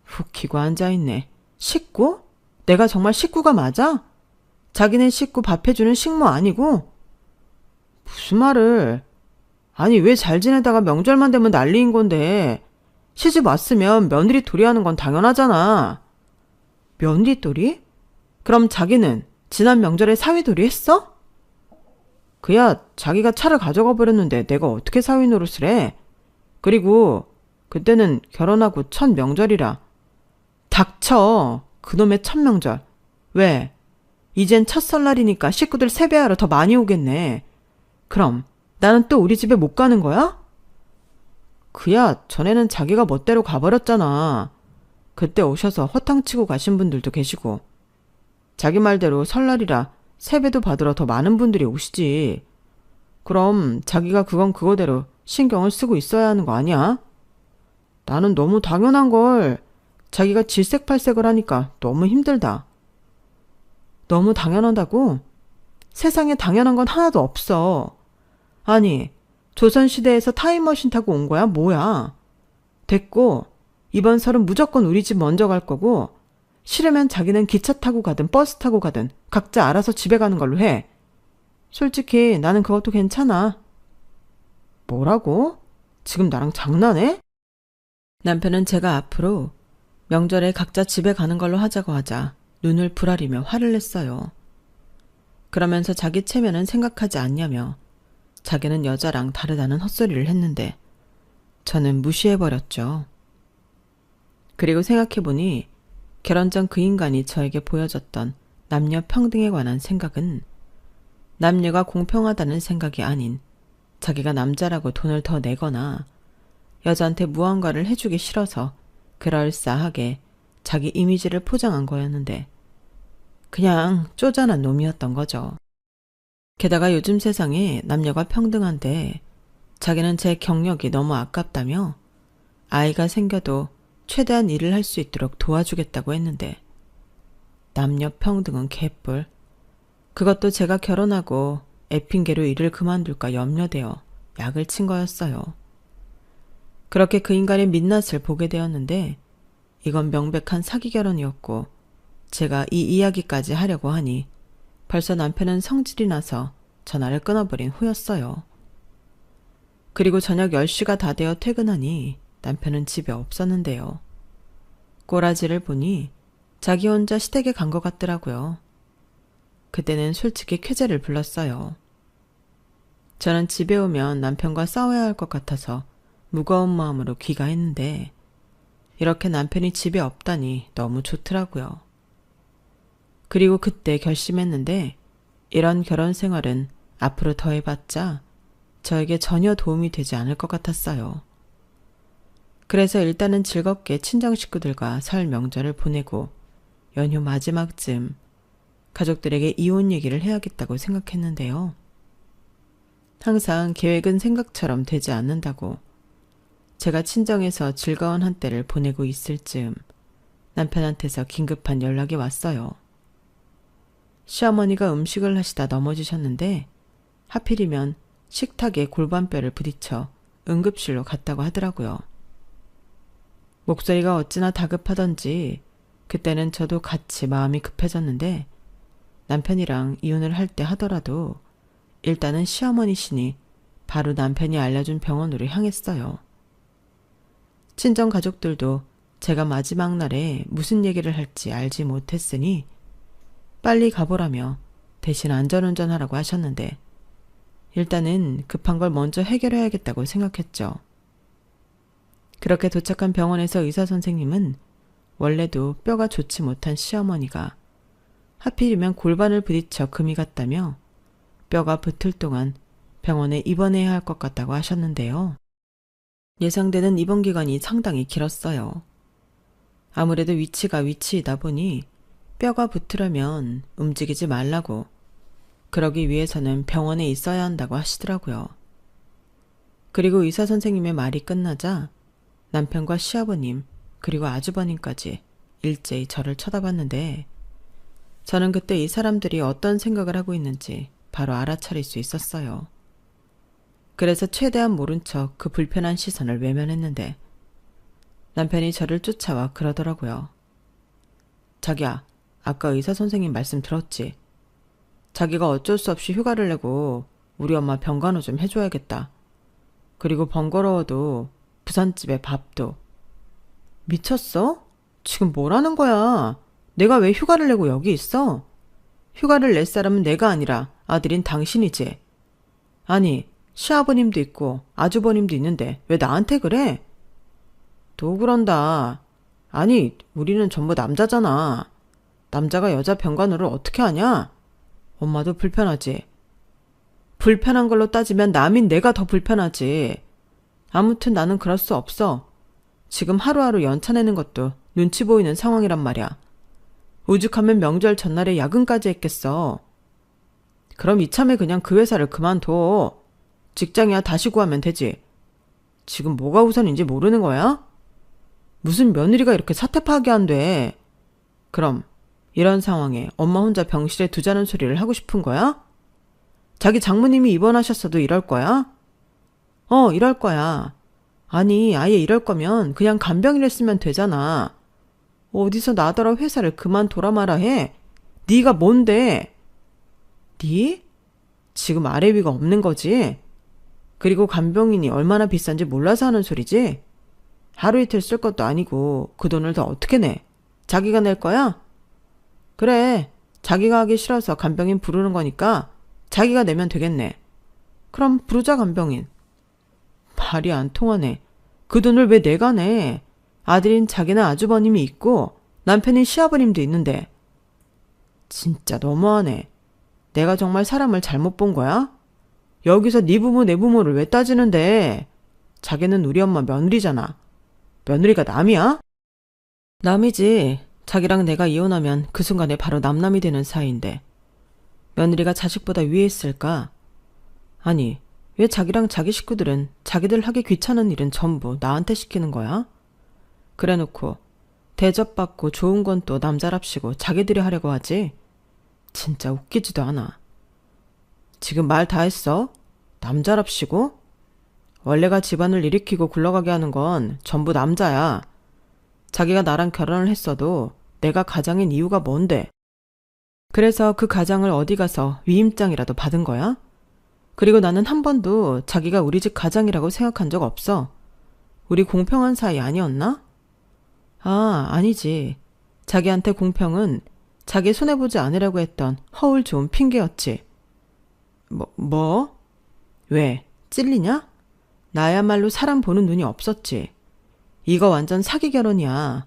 훅 키고 앉아있네. 식구? 내가 정말 식구가 맞아? 자기는 식구 밥 해주는 식모 아니고? 무슨 말을. 아니, 왜 잘 지내다가 명절만 되면 난리인 건데. 시집 왔으면 며느리 도리 하는 건 당연하잖아. 며느리 도리? 그럼 자기는 지난 명절에 사위 도리 했어? 그야 자기가 차를 가져가 버렸는데 내가 어떻게 사위 노릇을 해? 그리고 그때는 결혼하고 첫 명절이라. 닥쳐. 그놈의 첫 명절. 왜? 이젠 첫 설날이니까 식구들 세배하러 더 많이 오겠네. 그럼 나는 또 우리 집에 못 가는 거야? 그야 전에는 자기가 멋대로 가버렸잖아. 그때 오셔서 허탕치고 가신 분들도 계시고. 자기 말대로 설날이라 세배도 받으러 더 많은 분들이 오시지. 그럼 자기가 그건 그거대로 신경을 쓰고 있어야 하는 거 아니야? 나는 너무 당연한 걸 자기가 질색팔색을 하니까 너무 힘들다. 너무 당연하다고? 세상에 당연한 건 하나도 없어. 아니, 조선시대에서 타임머신 타고 온 거야? 뭐야? 됐고, 이번 설은 무조건 우리 집 먼저 갈 거고, 싫으면 자기는 기차 타고 가든 버스 타고 가든 각자 알아서 집에 가는 걸로 해. 솔직히 나는 그것도 괜찮아. 뭐라고? 지금 나랑 장난해? 남편은 제가 앞으로 명절에 각자 집에 가는 걸로 하자고 하자 눈을 부라리며 화를 냈어요. 그러면서 자기 체면은 생각하지 않냐며 자기는 여자랑 다르다는 헛소리를 했는데 저는 무시해버렸죠. 그리고 생각해보니 결혼 전 그 인간이 저에게 보여줬던 남녀 평등에 관한 생각은 남녀가 공평하다는 생각이 아닌 자기가 남자라고 돈을 더 내거나 여자한테 무언가를 해주기 싫어서 그럴싸하게 자기 이미지를 포장한 거였는데 그냥 쪼잔한 놈이었던 거죠. 게다가 요즘 세상에 남녀가 평등한데 자기는 제 경력이 너무 아깝다며 아이가 생겨도 최대한 일을 할 수 있도록 도와주겠다고 했는데 남녀 평등은 개뿔. 그것도 제가 결혼하고 애 핑계로 일을 그만둘까 염려되어 약을 친 거였어요. 그렇게 그 인간의 민낯을 보게 되었는데 이건 명백한 사기 결혼이었고 제가 이 이야기까지 하려고 하니 벌써 남편은 성질이 나서 전화를 끊어버린 후였어요. 그리고 저녁 10시가 다 되어 퇴근하니 남편은 집에 없었는데요. 꼬라지를 보니 자기 혼자 시댁에 간 것 같더라고요. 그때는 솔직히 쾌재를 불렀어요. 저는 집에 오면 남편과 싸워야 할 것 같아서 무거운 마음으로 귀가했는데 이렇게 남편이 집에 없다니 너무 좋더라고요. 그리고 그때 결심했는데 이런 결혼 생활은 앞으로 더 해봤자 저에게 전혀 도움이 되지 않을 것 같았어요. 그래서 일단은 즐겁게 친정 식구들과 설 명절을 보내고 연휴 마지막쯤 가족들에게 이혼 얘기를 해야겠다고 생각했는데요. 항상 계획은 생각처럼 되지 않는다고 제가 친정에서 즐거운 한때를 보내고 있을 즈음 남편한테서 긴급한 연락이 왔어요. 시어머니가 음식을 하시다 넘어지셨는데 하필이면 식탁에 골반뼈를 부딪혀 응급실로 갔다고 하더라고요. 목소리가 어찌나 다급하던지 그때는 저도 같이 마음이 급해졌는데 남편이랑 이혼을 할 때 하더라도 일단은 시어머니시니 바로 남편이 알려준 병원으로 향했어요. 친정 가족들도 제가 마지막 날에 무슨 얘기를 할지 알지 못했으니 빨리 가보라며 대신 안전운전하라고 하셨는데 일단은 급한 걸 먼저 해결해야겠다고 생각했죠. 그렇게 도착한 병원에서 의사 선생님은 원래도 뼈가 좋지 못한 시어머니가 하필이면 골반을 부딪혀 금이 갔다며 뼈가 붙을 동안 병원에 입원해야 할 것 같다고 하셨는데요. 예상되는 입원 기간이 상당히 길었어요. 아무래도 위치가 위치이다 보니 뼈가 붙으려면 움직이지 말라고 그러기 위해서는 병원에 있어야 한다고 하시더라고요. 그리고 의사 선생님의 말이 끝나자 남편과 시아버님 그리고 아주버님까지 일제히 저를 쳐다봤는데 저는 그때 이 사람들이 어떤 생각을 하고 있는지 바로 알아차릴 수 있었어요. 그래서 최대한 모른 척 그 불편한 시선을 외면했는데 남편이 저를 쫓아와 그러더라고요. 자기야, 아까 의사 선생님 말씀 들었지? 자기가 어쩔 수 없이 휴가를 내고 우리 엄마 병간호 좀 해줘야겠다. 그리고 번거로워도 부산집에 밥도. 미쳤어? 지금 뭐라는 거야? 내가 왜 휴가를 내고 여기 있어? 휴가를 낼 사람은 내가 아니라 아들인 당신이지. 아니, 시아버님도 있고 아주버님도 있는데 왜 나한테 그래? 또 그런다. 아니, 우리는 전부 남자잖아. 남자가 여자 병간호를 어떻게 하냐? 엄마도 불편하지. 불편한 걸로 따지면 남인 내가 더 불편하지. 아무튼 나는 그럴 수 없어. 지금 하루하루 연차 내는 것도 눈치 보이는 상황이란 말이야. 오죽하면 명절 전날에 야근까지 했겠어. 그럼 이참에 그냥 그 회사를 그만둬. 직장이야 다시 구하면 되지. 지금 뭐가 우선인지 모르는 거야? 무슨 며느리가 이렇게 사태 파기한대. 그럼 이런 상황에 엄마 혼자 병실에 두자는 소리를 하고 싶은 거야? 자기 장모님이 입원하셨어도 이럴 거야? 이럴 거야. 아니, 아예 이럴 거면 그냥 간병인을 쓰면 되잖아. 어디서 나더러 회사를 그만둬라 마라 해. 네가 뭔데? 네? 지금 아래 위가 없는 거지? 그리고 간병인이 얼마나 비싼지 몰라서 하는 소리지? 하루 이틀 쓸 것도 아니고 그 돈을 더 어떻게 내? 자기가 낼 거야? 그래, 자기가 하기 싫어서 간병인 부르는 거니까 자기가 내면 되겠네. 그럼 부르자 간병인. 말이 안 통하네. 그 돈을 왜 내가 내? 아들인 자기나 아주버님이 있고 남편인 시아버님도 있는데. 진짜 너무하네. 내가 정말 사람을 잘못 본 거야? 여기서 네 부모 내 부모를 왜 따지는데? 자기는 우리 엄마 며느리잖아. 며느리가 남이야? 남이지. 자기랑 내가 이혼하면 그 순간에 바로 남남이 되는 사이인데. 며느리가 자식보다 위에 있을까? 아니, 왜 자기랑 자기 식구들은 자기들 하기 귀찮은 일은 전부 나한테 시키는 거야? 그래놓고 대접받고 좋은 건 또 남자랍시고 자기들이 하려고 하지? 진짜 웃기지도 않아. 지금 말 다 했어? 남자랍시고? 원래가 집안을 일으키고 굴러가게 하는 건 전부 남자야. 자기가 나랑 결혼을 했어도 내가 가장인 이유가 뭔데? 그래서 그 가장을 어디 가서 위임장이라도 받은 거야? 그리고 나는 한 번도 자기가 우리 집 가장이라고 생각한 적 없어. 우리 공평한 사이 아니었나? 아, 아니지. 자기한테 공평은 자기 손해보지 않으려고 했던 허울 좋은 핑계였지. 뭐? 왜? 찔리냐? 나야말로 사람 보는 눈이 없었지. 이거 완전 사기 결혼이야.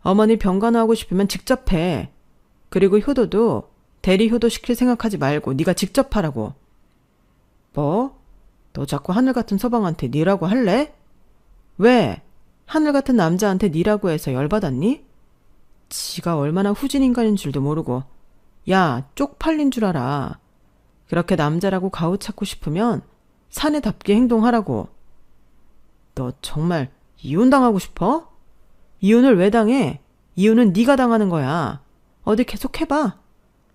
어머니 병간호하고 싶으면 직접 해. 그리고 효도도 대리 효도 시킬 생각하지 말고 네가 직접 하라고. 뭐? 너 자꾸 하늘 같은 서방한테 니라고 할래? 왜? 하늘 같은 남자한테 니라고 해서 열받았니? 지가 얼마나 후진 인간인 줄도 모르고. 야, 쪽팔린 줄 알아. 그렇게 남자라고 가오찾고 싶으면 사내답게 행동하라고. 너 정말 이혼당하고 싶어? 이혼을 왜 당해? 이혼은 네가 당하는 거야. 어디 계속 해봐.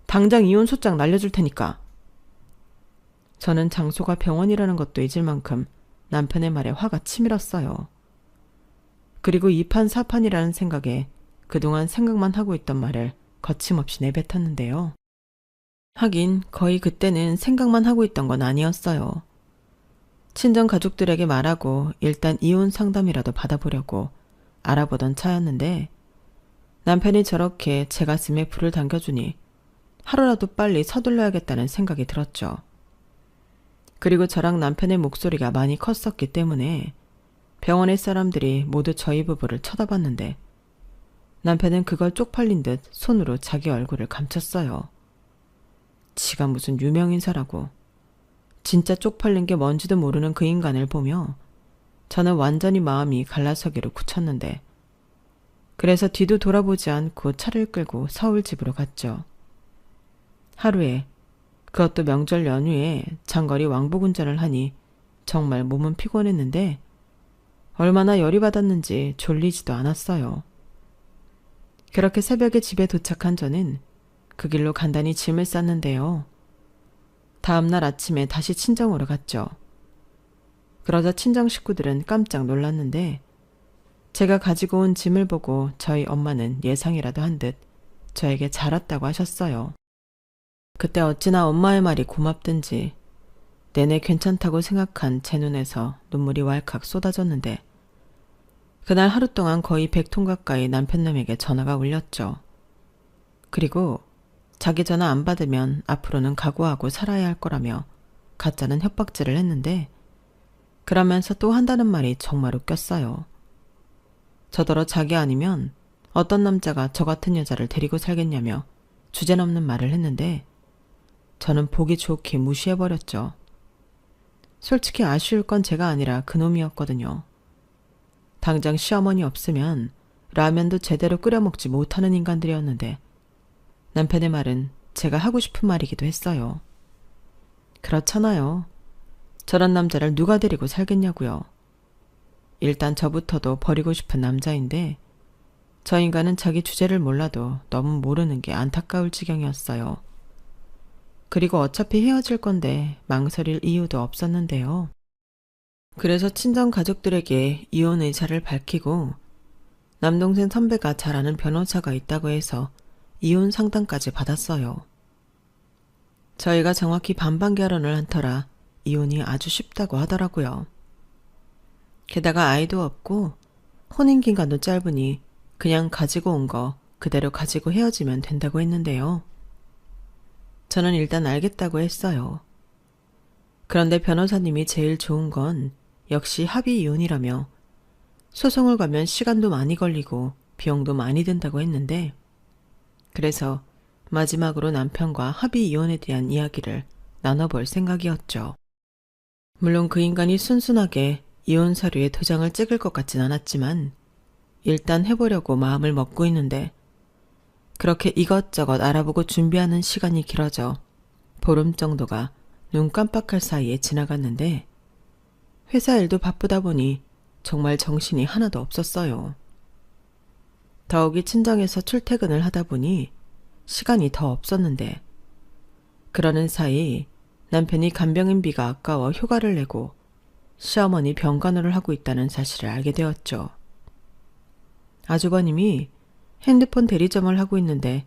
당장 이혼 소장 날려줄 테니까. 저는 장소가 병원이라는 것도 잊을 만큼 남편의 말에 화가 치밀었어요. 그리고 이판사판이라는 생각에 그동안 생각만 하고 있던 말을 거침없이 내뱉었는데요. 하긴 거의 그때는 생각만 하고 있던 건 아니었어요. 친정 가족들에게 말하고 일단 이혼 상담이라도 받아보려고 알아보던 차였는데 남편이 저렇게 제 가슴에 불을 당겨주니 하루라도 빨리 서둘러야겠다는 생각이 들었죠. 그리고 저랑 남편의 목소리가 많이 컸었기 때문에 병원의 사람들이 모두 저희 부부를 쳐다봤는데 남편은 그걸 쪽팔린 듯 손으로 자기 얼굴을 감췄어요. 지가 무슨 유명인사라고. 진짜 쪽팔린 게 뭔지도 모르는 그 인간을 보며 저는 완전히 마음이 갈라서기로 굳혔는데 그래서 뒤도 돌아보지 않고 차를 끌고 서울 집으로 갔죠. 하루에, 그것도 명절 연휴에 장거리 왕복 운전을 하니 정말 몸은 피곤했는데 얼마나 열이 받았는지 졸리지도 않았어요. 그렇게 새벽에 집에 도착한 저는 그 길로 간단히 짐을 쌌는데요. 다음날 아침에 다시 친정으로 갔죠. 그러자 친정 식구들은 깜짝 놀랐는데 제가 가지고 온 짐을 보고 저희 엄마는 예상이라도 한 듯 저에게 잘 왔다고 하셨어요. 그때 어찌나 엄마의 말이 고맙든지 내내 괜찮다고 생각한 제 눈에서 눈물이 왈칵 쏟아졌는데 그날 하루 동안 거의 100통 가까이 남편놈에게 전화가 울렸죠. 그리고 자기 전화 안 받으면 앞으로는 각오하고 살아야 할 거라며 가짜는 협박질을 했는데 그러면서 또 한다는 말이 정말 웃겼어요. 저더러 자기 아니면 어떤 남자가 저 같은 여자를 데리고 살겠냐며 주제넘는 말을 했는데 저는 보기 좋게 무시해버렸죠. 솔직히 아쉬울 건 제가 아니라 그놈이었거든요. 당장 시어머니 없으면 라면도 제대로 끓여 먹지 못하는 인간들이었는데 남편의 말은 제가 하고 싶은 말이기도 했어요. 그렇잖아요. 저런 남자를 누가 데리고 살겠냐고요. 일단 저부터도 버리고 싶은 남자인데 저 인간은 자기 주제를 몰라도 너무 모르는 게 안타까울 지경이었어요. 그리고 어차피 헤어질 건데 망설일 이유도 없었는데요. 그래서 친정 가족들에게 이혼 의사를 밝히고 남동생 선배가 잘 아는 변호사가 있다고 해서 이혼 상담까지 받았어요. 저희가 정확히 반반 결혼을 한 터라 이혼이 아주 쉽다고 하더라고요. 게다가 아이도 없고 혼인기간도 짧으니 그냥 가지고 온 거 그대로 가지고 헤어지면 된다고 했는데요. 저는 일단 알겠다고 했어요. 그런데 변호사님이 제일 좋은 건 역시 합의 이혼이라며 소송을 가면 시간도 많이 걸리고 비용도 많이 든다고 했는데 그래서 마지막으로 남편과 합의 이혼에 대한 이야기를 나눠볼 생각이었죠. 물론 그 인간이 순순하게 이혼 서류에 도장을 찍을 것 같진 않았지만 일단 해보려고 마음을 먹고 있는데 그렇게 이것저것 알아보고 준비하는 시간이 길어져 보름 정도가 눈 깜빡할 사이에 지나갔는데 회사 일도 바쁘다 보니 정말 정신이 하나도 없었어요. 더욱이 친정에서 출퇴근을 하다 보니 시간이 더 없었는데 그러는 사이 남편이 간병인비가 아까워 휴가를 내고 시어머니 병간호를 하고 있다는 사실을 알게 되었죠. 아주버님이 핸드폰 대리점을 하고 있는데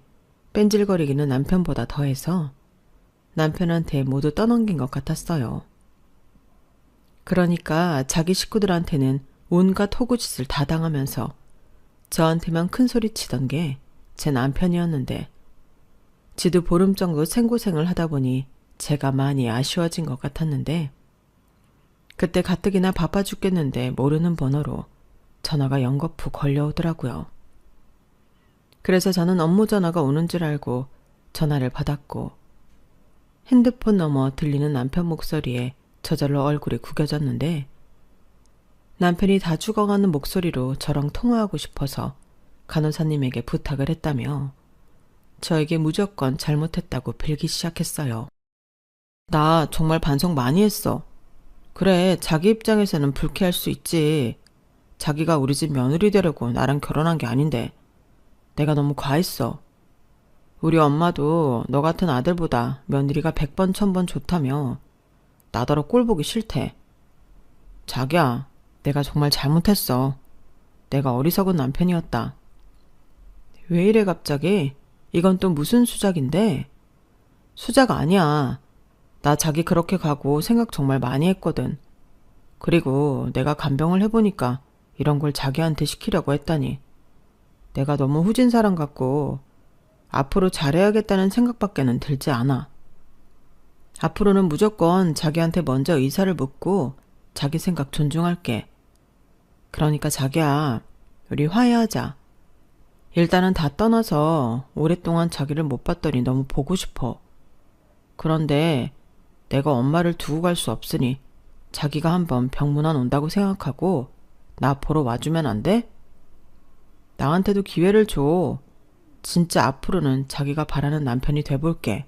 뺀질거리기는 남편보다 더해서 남편한테 모두 떠넘긴 것 같았어요. 그러니까 자기 식구들한테는 온갖 호구짓을 다 당하면서 저한테만 큰 소리 치던 게 제 남편이었는데 지도 보름 정도 생고생을 하다 보니 제가 많이 아쉬워진 것 같았는데 그때 가뜩이나 바빠 죽겠는데 모르는 번호로 전화가 연거푸 걸려오더라고요. 그래서 저는 업무 전화가 오는 줄 알고 전화를 받았고 핸드폰 너머 들리는 남편 목소리에 저절로 얼굴이 구겨졌는데 남편이 다 죽어가는 목소리로 저랑 통화하고 싶어서 간호사님에게 부탁을 했다며 저에게 무조건 잘못했다고 빌기 시작했어요. 나 정말 반성 많이 했어. 그래, 자기 입장에서는 불쾌할 수 있지. 자기가 우리 집 며느리 되려고 나랑 결혼한 게 아닌데 내가 너무 과했어. 우리 엄마도 너 같은 아들보다 며느리가 100번 1000번 좋다며 나더러 꼴 보기 싫대. 자기야, 내가 정말 잘못했어. 내가 어리석은 남편이었다. 왜 이래 갑자기? 이건 또 무슨 수작인데? 수작 아니야. 나 자기 그렇게 가고 생각 정말 많이 했거든. 그리고 내가 간병을 해보니까 이런 걸 자기한테 시키려고 했다니. 내가 너무 후진 사람 같고 앞으로 잘해야겠다는 생각밖에는 들지 않아. 앞으로는 무조건 자기한테 먼저 의사를 묻고 자기 생각 존중할게. 그러니까 자기야, 우리 화해하자. 일단은 다 떠나서 오랫동안 자기를 못 봤더니 너무 보고 싶어. 그런데 내가 엄마를 두고 갈 수 없으니 자기가 한번 병문안 온다고 생각하고 나 보러 와주면 안 돼? 나한테도 기회를 줘. 진짜 앞으로는 자기가 바라는 남편이 돼볼게.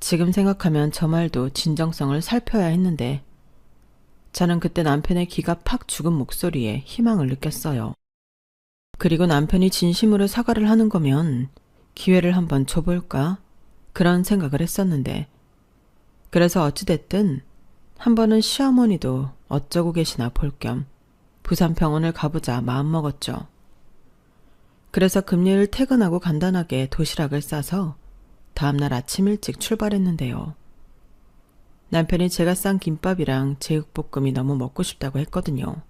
지금 생각하면 저 말도 진정성을 살펴야 했는데 저는 그때 남편의 기가 팍 죽은 목소리에 희망을 느꼈어요. 그리고 남편이 진심으로 사과를 하는 거면 기회를 한번 줘볼까? 그런 생각을 했었는데 그래서 어찌됐든 한 번은 시어머니도 어쩌고 계시나 볼 겸 부산병원을 가보자 마음먹었죠. 그래서 금요일 퇴근하고 간단하게 도시락을 싸서 다음날 아침 일찍 출발했는데요. 남편이 제가 싼 김밥이랑 제육볶음이 너무 먹고 싶다고 했거든요.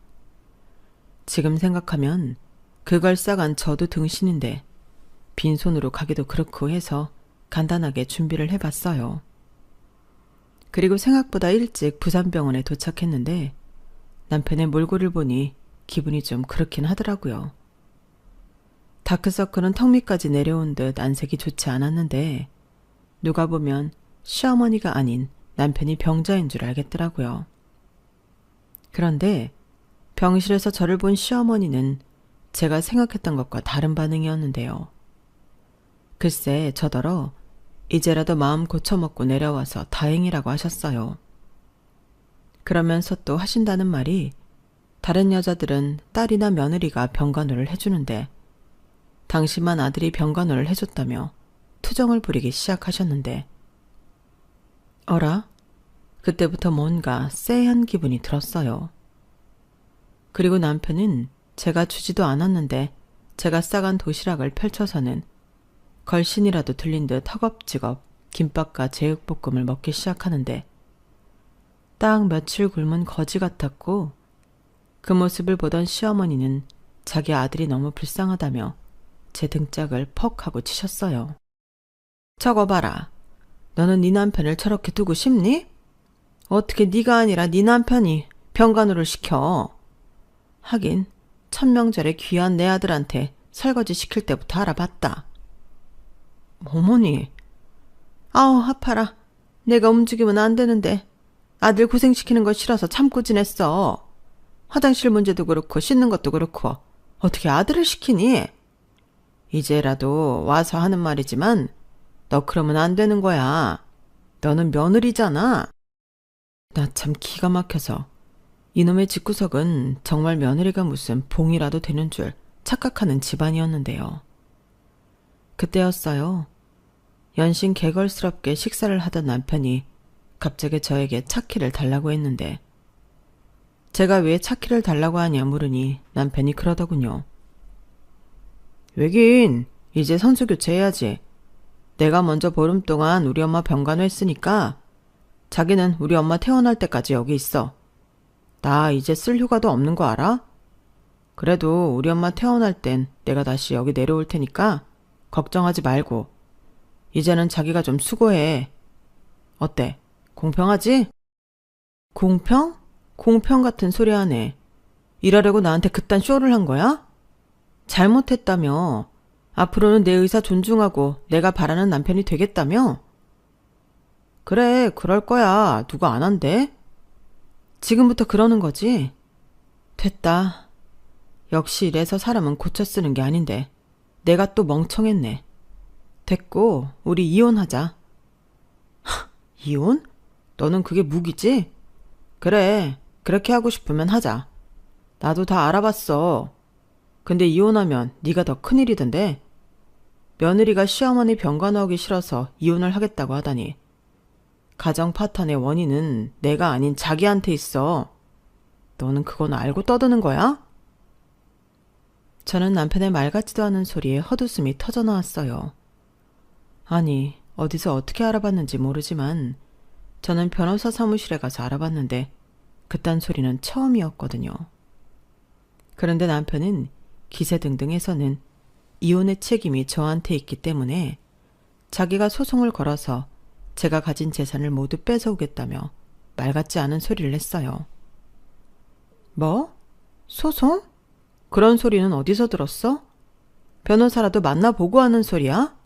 지금 생각하면 그걸 싸간 저도 등신인데 빈손으로 가기도 그렇고 해서 간단하게 준비를 해봤어요. 그리고 생각보다 일찍 부산병원에 도착했는데 남편의 몰골을 보니 기분이 좀 그렇긴 하더라고요. 다크서클은 턱 밑까지 내려온 듯 안색이 좋지 않았는데 누가 보면 시어머니가 아닌 남편이 병자인 줄 알겠더라고요. 그런데 병실에서 저를 본 시어머니는 제가 생각했던 것과 다른 반응이었는데요. 글쎄 저더러 이제라도 마음 고쳐먹고 내려와서 다행이라고 하셨어요. 그러면서 또 하신다는 말이 다른 여자들은 딸이나 며느리가 병간호를 해주는데 당신만 아들이 병간호를 해줬다며 투정을 부리기 시작하셨는데 어라? 그때부터 뭔가 쎄한 기분이 들었어요. 그리고 남편은 제가 주지도 않았는데 제가 싸간 도시락을 펼쳐서는 걸신이라도 들린 듯 허겁지겁 김밥과 제육볶음을 먹기 시작하는데 딱 며칠 굶은 거지 같았고 그 모습을 보던 시어머니는 자기 아들이 너무 불쌍하다며 제 등짝을 퍽 하고 치셨어요. 저거 봐라. 너는 네 남편을 저렇게 두고 싶니? 어떻게 네가 아니라 네 남편이 병간호를 시켜. 하긴 천명절에 귀한 내 아들한테 설거지 시킬 때부터 알아봤다. 어머니. 아우, 아파라. 내가 움직이면 안 되는데. 아들 고생시키는 거 싫어서 참고 지냈어. 화장실 문제도 그렇고 씻는 것도 그렇고 어떻게 아들을 시키니? 이제라도 와서 하는 말이지만 너 그러면 안 되는 거야. 너는 며느리잖아. 나 참 기가 막혀서 이놈의 집구석은 정말 며느리가 무슨 봉이라도 되는 줄 착각하는 집안이었는데요. 그때였어요. 연신 개걸스럽게 식사를 하던 남편이 갑자기 저에게 차키를 달라고 했는데 제가 왜 차키를 달라고 하냐 물으니 남편이 그러더군요. 왜긴 이제 선수 교체해야지. 내가 먼저 보름 동안 우리 엄마 병간호 했으니까 자기는 우리 엄마 퇴원할 때까지 여기 있어. 나 이제 쓸 휴가도 없는 거 알아? 그래도 우리 엄마 퇴원할 땐 내가 다시 여기 내려올 테니까 걱정하지 말고 이제는 자기가 좀 수고해. 어때? 공평하지? 공평? 공평 같은 소리 하네. 이러려고 나한테 그딴 쇼를 한 거야? 잘못했다며. 앞으로는 내 의사 존중하고 내가 바라는 남편이 되겠다며? 그래, 그럴 거야. 누가 안 한대? 지금부터 그러는 거지? 됐다. 역시 이래서 사람은 고쳐 쓰는 게 아닌데 내가 또 멍청했네. 됐고 우리 이혼하자. 이혼? 너는 그게 무기지? 그래, 그렇게 하고 싶으면 하자. 나도 다 알아봤어. 근데 이혼하면 네가 더 큰일이던데. 며느리가 시어머니 병간호하기 싫어서 이혼을 하겠다고 하다니. 가정 파탄의 원인은 내가 아닌 자기한테 있어. 너는 그건 알고 떠드는 거야? 저는 남편의 말 같지도 않은 소리에 헛웃음이 터져나왔어요. 아니, 어디서 어떻게 알아봤는지 모르지만 저는 변호사 사무실에 가서 알아봤는데 그딴 소리는 처음이었거든요. 그런데 남편은 기세등등해서는 이혼의 책임이 저한테 있기 때문에 자기가 소송을 걸어서 제가 가진 재산을 모두 뺏어오겠다며 말 같지 않은 소리를 했어요. 뭐? 소송? 그런 소리는 어디서 들었어? 변호사라도 만나보고 하는 소리야?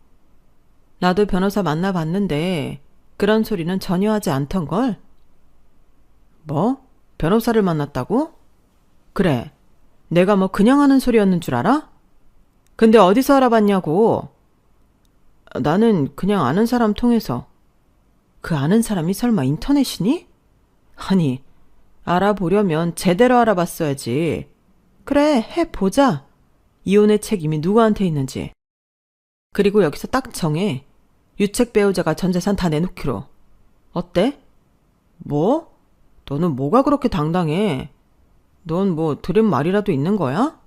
나도 변호사 만나봤는데 그런 소리는 전혀 하지 않던걸? 뭐? 변호사를 만났다고? 그래. 내가 뭐 그냥 하는 소리였는 줄 알아? 근데 어디서 알아봤냐고. 나는 그냥 아는 사람 통해서. 그 아는 사람이 설마 인터넷이니? 아니, 알아보려면 제대로 알아봤어야지. 그래, 해보자. 이혼의 책임이 누구한테 있는지. 그리고 여기서 딱 정해. 유책 배우자가 전 재산 다 내놓기로. 어때? 뭐? 너는 뭐가 그렇게 당당해? 넌 뭐 들은 말이라도 있는 거야?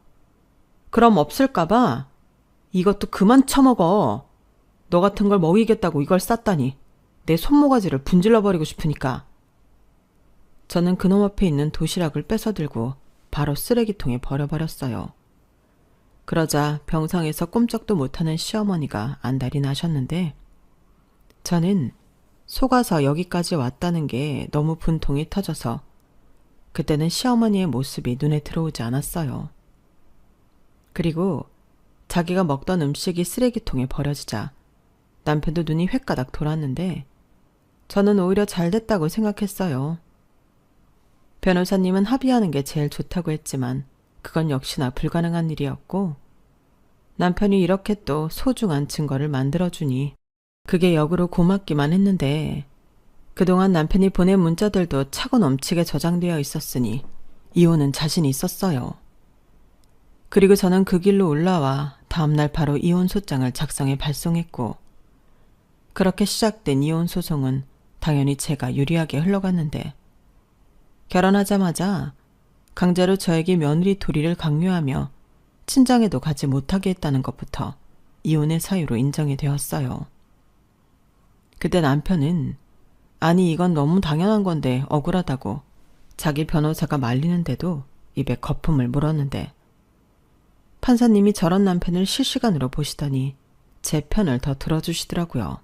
그럼 없을까봐. 이것도 그만 처먹어. 너 같은 걸 먹이겠다고 이걸 쌌다니. 내 손모가지를 분질러버리고 싶으니까. 저는 그놈 앞에 있는 도시락을 뺏어들고 바로 쓰레기통에 버려버렸어요. 그러자 병상에서 꼼짝도 못하는 시어머니가 안달이 나셨는데 저는 속아서 여기까지 왔다는 게 너무 분통이 터져서 그때는 시어머니의 모습이 눈에 들어오지 않았어요. 그리고 자기가 먹던 음식이 쓰레기통에 버려지자 남편도 눈이 횟가닥 돌았는데 저는 오히려 잘 됐다고 생각했어요. 변호사님은 합의하는 게 제일 좋다고 했지만 그건 역시나 불가능한 일이었고 남편이 이렇게 또 소중한 증거를 만들어주니 그게 역으로 고맙기만 했는데 그동안 남편이 보낸 문자들도 차고 넘치게 저장되어 있었으니 이혼은 자신이 있었어요. 그리고 저는 그 길로 올라와 다음날 바로 이혼 소장을 작성해 발송했고 그렇게 시작된 이혼 소송은 당연히 제가 유리하게 흘러갔는데 결혼하자마자 강제로 저에게 며느리 도리를 강요하며 친정에도 가지 못하게 했다는 것부터 이혼의 사유로 인정이 되었어요. 그때 남편은 아니 이건 너무 당연한 건데 억울하다고 자기 변호사가 말리는데도 입에 거품을 물었는데 판사님이 저런 남편을 실시간으로 보시더니 제 편을 더 들어주시더라고요.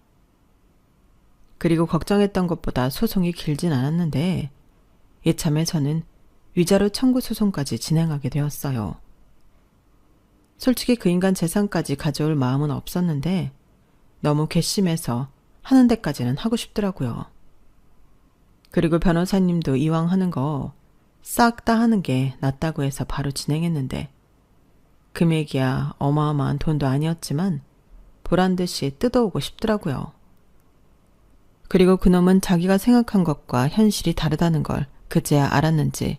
그리고 걱정했던 것보다 소송이 길진 않았는데 이참에 저는 위자료 청구 소송까지 진행하게 되었어요. 솔직히 그 인간 재산까지 가져올 마음은 없었는데 너무 괘씸해서 하는 데까지는 하고 싶더라고요. 그리고 변호사님도 이왕 하는 거 싹 다 하는 게 낫다고 해서 바로 진행했는데 금액이야 어마어마한 돈도 아니었지만 보란듯이 뜯어오고 싶더라고요. 그리고 그놈은 자기가 생각한 것과 현실이 다르다는 걸 그제야 알았는지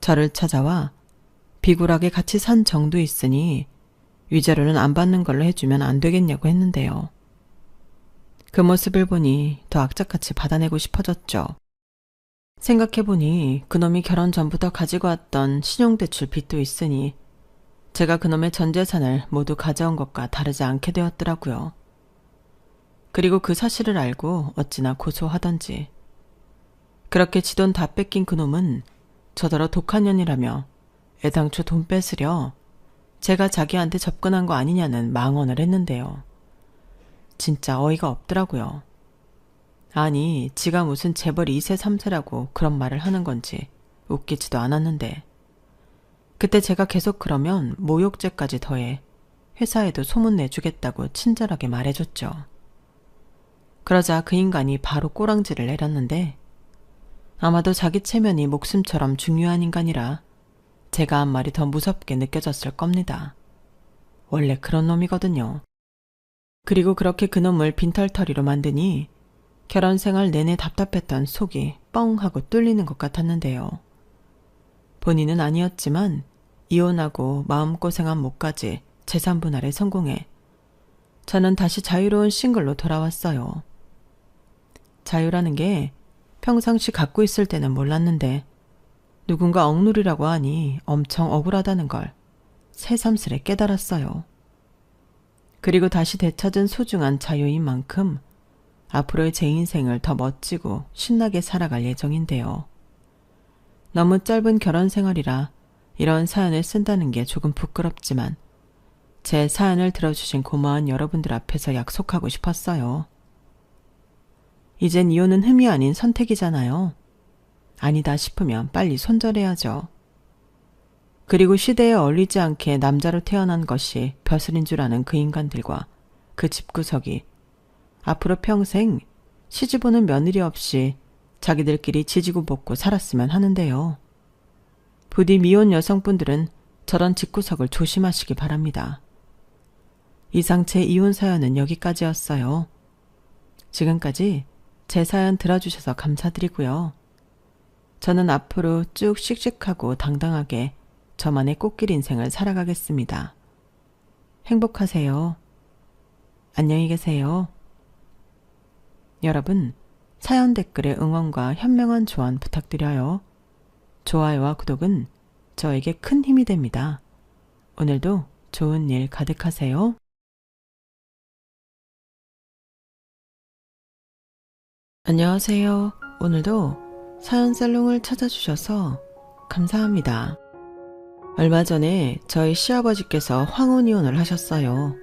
저를 찾아와 비굴하게 같이 산 정도 있으니 위자료는 안 받는 걸로 해주면 안 되겠냐고 했는데요. 그 모습을 보니 더 악착같이 받아내고 싶어졌죠. 생각해보니 그놈이 결혼 전부터 가지고 왔던 신용대출 빚도 있으니 제가 그놈의 전 재산을 모두 가져온 것과 다르지 않게 되었더라고요. 그리고 그 사실을 알고 어찌나 고소하던지. 그렇게 지 돈 다 뺏긴 그놈은 저더러 독한 년이라며 애당초 돈 뺏으려 제가 자기한테 접근한 거 아니냐는 망언을 했는데요. 진짜 어이가 없더라고요. 아니, 지가 무슨 재벌 2세 3세라고 그런 말을 하는 건지 웃기지도 않았는데 그때 제가 계속 그러면 모욕죄까지 더해 회사에도 소문 내주겠다고 친절하게 말해줬죠. 그러자 그 인간이 바로 꼬랑지를 내렸는데 아마도 자기 체면이 목숨처럼 중요한 인간이라 제가 한 말이 더 무섭게 느껴졌을 겁니다. 원래 그런 놈이거든요. 그리고 그렇게 그놈을 빈털터리로 만드니 결혼 생활 내내 답답했던 속이 뻥 하고 뚫리는 것 같았는데요. 본인은 아니었지만 이혼하고 마음고생한 목까지 재산 분할에 성공해 저는 다시 자유로운 싱글로 돌아왔어요. 자유라는 게 평상시 갖고 있을 때는 몰랐는데 누군가 억누리라고 하니 엄청 억울하다는 걸 새삼스레 깨달았어요. 그리고 다시 되찾은 소중한 자유인 만큼 앞으로의 제 인생을 더 멋지고 신나게 살아갈 예정인데요. 너무 짧은 결혼 생활이라 이런 사연을 쓴다는 게 조금 부끄럽지만 제 사연을 들어주신 고마운 여러분들 앞에서 약속하고 싶었어요. 이젠 이혼은 흠이 아닌 선택이잖아요. 아니다 싶으면 빨리 손절해야죠. 그리고 시대에 어울리지 않게 남자로 태어난 것이 벼슬인 줄 아는 그 인간들과 그 집구석이 앞으로 평생 시집오는 며느리 없이 자기들끼리 지지고 볶고 살았으면 하는데요. 부디 미혼 여성분들은 저런 집구석을 조심하시기 바랍니다. 이상 제 이혼 사연은 여기까지였어요. 지금까지 제 사연 들어주셔서 감사드리고요. 저는 앞으로 쭉 씩씩하고 당당하게 저만의 꽃길 인생을 살아가겠습니다. 행복하세요. 안녕히 계세요. 여러분, 사연 댓글에 응원과 현명한 조언 부탁드려요. 좋아요와 구독은 저에게 큰 힘이 됩니다. 오늘도 좋은 일 가득하세요. 안녕하세요. 오늘도 사연 살롱을 찾아주셔서 감사합니다. 얼마 전에 저희 시아버지께서 황혼이혼을 하셨어요.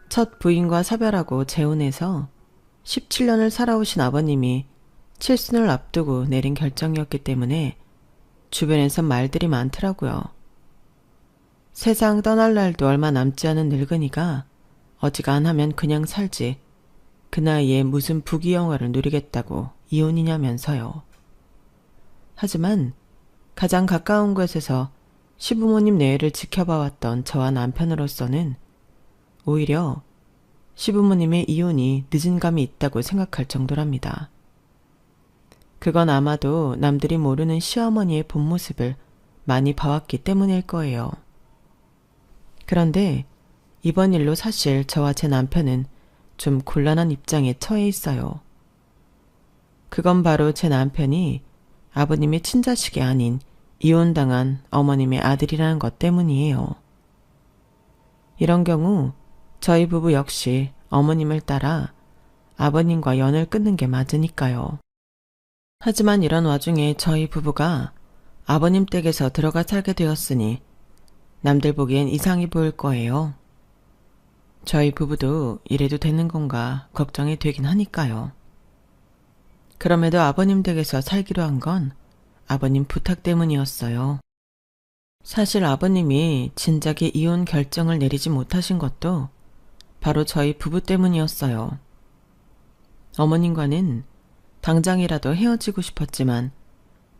첫 부인과 사별하고 재혼해서 17년을 살아오신 아버님이 칠순을 앞두고 내린 결정이었기 때문에 주변에서 말들이 많더라고요. 세상 떠날 날도 얼마 남지 않은 늙은이가 어지간하면 그냥 살지 그 나이에 무슨 부귀영화를 누리겠다고 이혼이냐면서요. 하지만 가장 가까운 곳에서 시부모님 내외를 지켜봐왔던 저와 남편으로서는 오히려 시부모님의 이혼이 늦은 감이 있다고 생각할 정도랍니다. 그건 아마도 남들이 모르는 시어머니의 본 모습을 많이 봐왔기 때문일 거예요. 그런데 이번 일로 사실 저와 제 남편은 좀 곤란한 입장에 처해 있어요. 그건 바로 제 남편이 아버님의 친자식이 아닌 이혼당한 어머님의 아들이라는 것 때문이에요. 이런 경우 저희 부부 역시 어머님을 따라 아버님과 연을 끊는 게 맞으니까요. 하지만 이런 와중에 저희 부부가 아버님 댁에서 들어가 살게 되었으니 남들 보기엔 이상해 보일 거예요. 저희 부부도 이래도 되는 건가 걱정이 되긴 하니까요. 그럼에도 아버님 댁에서 살기로 한 건 아버님 부탁 때문이었어요. 사실 아버님이 진작에 이혼 결정을 내리지 못하신 것도 바로 저희 부부 때문이었어요. 어머님과는 당장이라도 헤어지고 싶었지만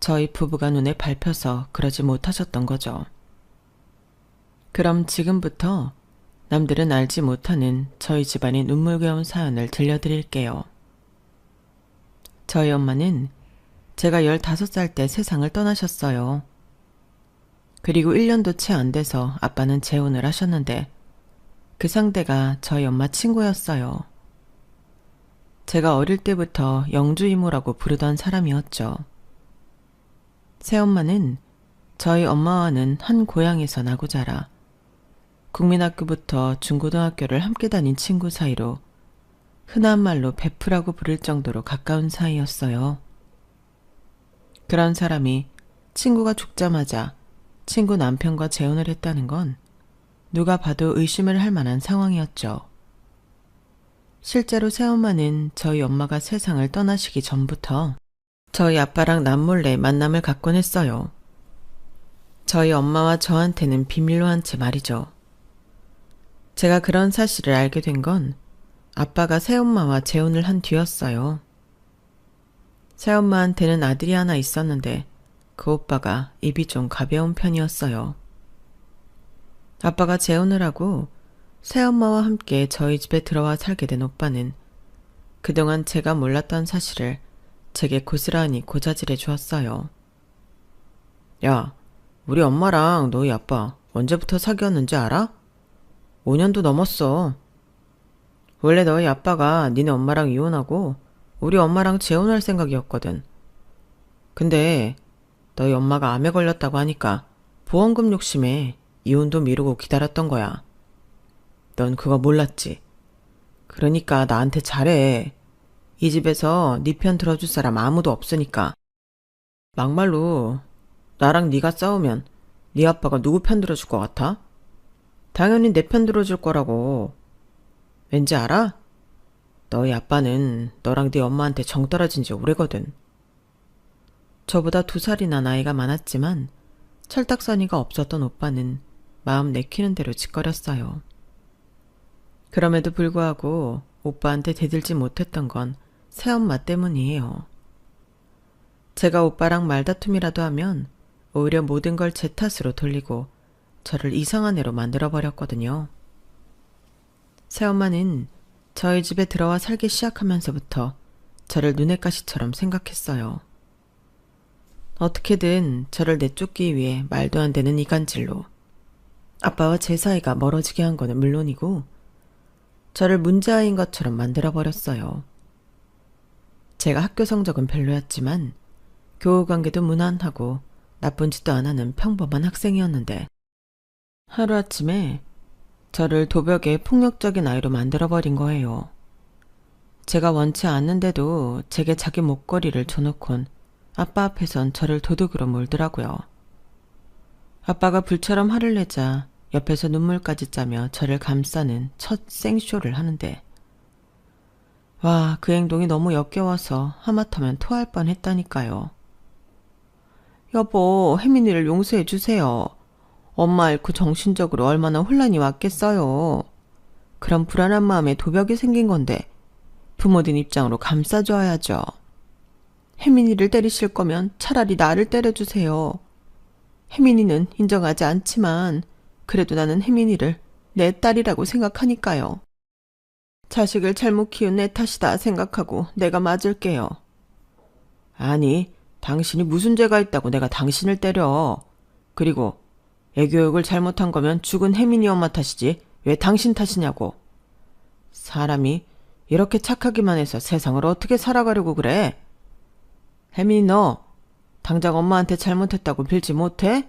저희 부부가 눈에 밟혀서 그러지 못하셨던 거죠. 그럼 지금부터 남들은 알지 못하는 저희 집안의 눈물겨운 사연을 들려드릴게요. 저희 엄마는 제가 15살 때 세상을 떠나셨어요. 그리고 1년도 채 안 돼서 아빠는 재혼을 하셨는데 그 상대가 저희 엄마 친구였어요. 제가 어릴 때부터 영주 이모라고 부르던 사람이었죠. 새엄마는 저희 엄마와는 한 고향에서 나고 자라 국민학교부터 중고등학교를 함께 다닌 친구 사이로 흔한 말로 베프라고 부를 정도로 가까운 사이였어요. 그런 사람이 친구가 죽자마자 친구 남편과 재혼을 했다는 건 누가 봐도 의심을 할 만한 상황이었죠. 실제로 새엄마는 저희 엄마가 세상을 떠나시기 전부터 저희 아빠랑 남몰래 만남을 갖곤 했어요. 저희 엄마와 저한테는 비밀로 한 채 말이죠. 제가 그런 사실을 알게 된 건 아빠가 새엄마와 재혼을 한 뒤였어요. 새엄마한테는 아들이 하나 있었는데 그 오빠가 입이 좀 가벼운 편이었어요. 아빠가 재혼을 하고 새엄마와 함께 저희 집에 들어와 살게 된 오빠는 그동안 제가 몰랐던 사실을 제게 고스란히 고자질해 주었어요. 야, 우리 엄마랑 너희 아빠 언제부터 사귀었는지 알아? 5년도 넘었어. 원래 너희 아빠가 니네 엄마랑 이혼하고 우리 엄마랑 재혼할 생각이었거든. 근데 너희 엄마가 암에 걸렸다고 하니까 보험금 욕심에 이혼도 미루고 기다렸던 거야. 넌 그거 몰랐지. 그러니까 나한테 잘해. 이 집에서 네 편 들어줄 사람 아무도 없으니까. 막말로 나랑 네가 싸우면 네 아빠가 누구 편 들어줄 것 같아? 당연히 내 편 들어줄 거라고. 왠지 알아? 너희 아빠는 너랑 네 엄마한테 정 떨어진 지 오래거든. 저보다 2살이나 나이가 많았지만 철딱서니가 없었던 오빠는 마음 내키는 대로 짓거렸어요. 그럼에도 불구하고 오빠한테 대들지 못했던 건 새엄마 때문이에요. 제가 오빠랑 말다툼이라도 하면 오히려 모든 걸 제 탓으로 돌리고 저를 이상한 애로 만들어버렸거든요. 새엄마는 저희 집에 들어와 살기 시작하면서부터 저를 눈엣 가시처럼 생각했어요. 어떻게든 저를 내쫓기 위해 말도 안 되는 이간질로 아빠와 제 사이가 멀어지게 한 거는 물론이고 저를 문제아이인 것처럼 만들어버렸어요. 제가 학교 성적은 별로였지만 교우관계도 무난하고 나쁜 짓도 안 하는 평범한 학생이었는데 하루아침에 저를 도벽의 폭력적인 아이로 만들어버린 거예요. 제가 원치 않는데도 제게 자기 목걸이를 줘놓곤 아빠 앞에선 저를 도둑으로 몰더라고요. 아빠가 불처럼 화를 내자 옆에서 눈물까지 짜며 저를 감싸는 첫 생쇼를 하는데 와, 그 행동이 너무 역겨워서 하마터면 토할 뻔했다니까요. 여보, 혜민이를 용서해 주세요. 엄마 잃고 정신적으로 얼마나 혼란이 왔겠어요. 그런 불안한 마음에 도벽이 생긴 건데 부모님 입장으로 감싸줘야죠. 혜민이를 때리실 거면 차라리 나를 때려주세요. 혜민이는 인정하지 않지만 그래도 나는 혜민이를 내 딸이라고 생각하니까요. 자식을 잘못 키운 내 탓이다 생각하고 내가 맞을게요. 아니, 당신이 무슨 죄가 있다고 내가 당신을 때려. 그리고 애교육을 잘못한 거면 죽은 혜민이 엄마 탓이지 왜 당신 탓이냐고. 사람이 이렇게 착하기만 해서 세상을 어떻게 살아가려고 그래? 혜민이 너 당장 엄마한테 잘못했다고 빌지 못해?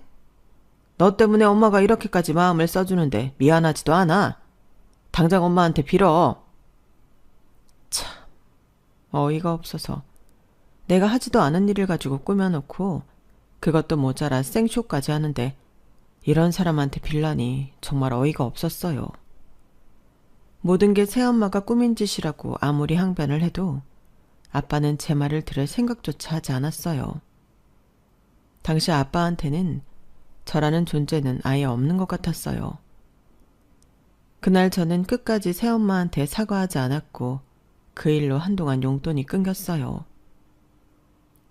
너 때문에 엄마가 이렇게까지 마음을 써주는데 미안하지도 않아. 당장 엄마한테 빌어. 참, 어이가 없어서 내가 하지도 않은 일을 가지고 꾸며놓고 그것도 모자라 생쇼까지 하는데 이런 사람한테 빌라니 정말 어이가 없었어요. 모든 게 새엄마가 꾸민 짓이라고 아무리 항변을 해도 아빠는 제 말을 들을 생각조차 하지 않았어요. 당시 아빠한테는 저라는 존재는 아예 없는 것 같았어요. 그날 저는 끝까지 새엄마한테 사과하지 않았고 그 일로 한동안 용돈이 끊겼어요.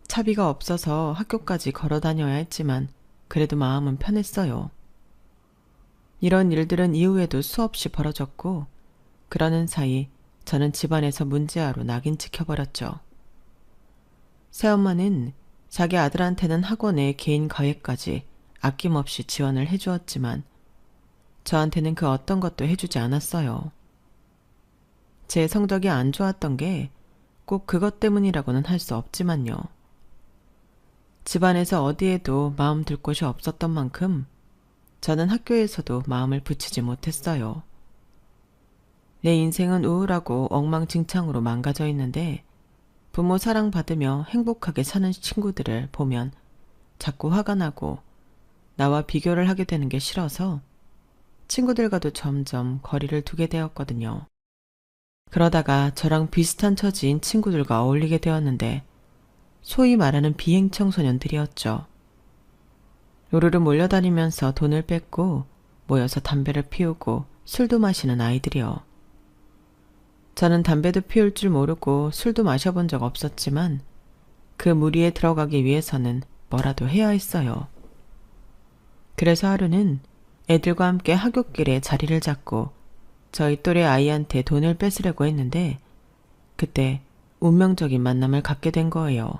차비가 없어서 학교까지 걸어 다녀야 했지만 그래도 마음은 편했어요. 이런 일들은 이후에도 수없이 벌어졌고 그러는 사이 저는 집안에서 문제아로 낙인 찍혀버렸죠. 새엄마는 자기 아들한테는 학원에 개인 과외까지 아낌없이 지원을 해주었지만 저한테는 그 어떤 것도 해주지 않았어요. 제 성적이 안 좋았던 게 꼭 그것 때문이라고는 할 수 없지만요. 집안에서 어디에도 마음 둘 곳이 없었던 만큼 저는 학교에서도 마음을 붙이지 못했어요. 내 인생은 우울하고 엉망진창으로 망가져 있는데 부모 사랑받으며 행복하게 사는 친구들을 보면 자꾸 화가 나고 나와 비교를 하게 되는 게 싫어서 친구들과도 점점 거리를 두게 되었거든요. 그러다가 저랑 비슷한 처지인 친구들과 어울리게 되었는데 소위 말하는 비행 청소년들이었죠. 요르르 몰려다니면서 돈을 뺏고 모여서 담배를 피우고 술도 마시는 아이들이요. 저는 담배도 피울 줄 모르고 술도 마셔본 적 없었지만 그 무리에 들어가기 위해서는 뭐라도 해야 했어요. 그래서 하루는 애들과 함께 하굣길에 자리를 잡고 저희 또래 아이한테 돈을 뺏으려고 했는데 그때 운명적인 만남을 갖게 된 거예요.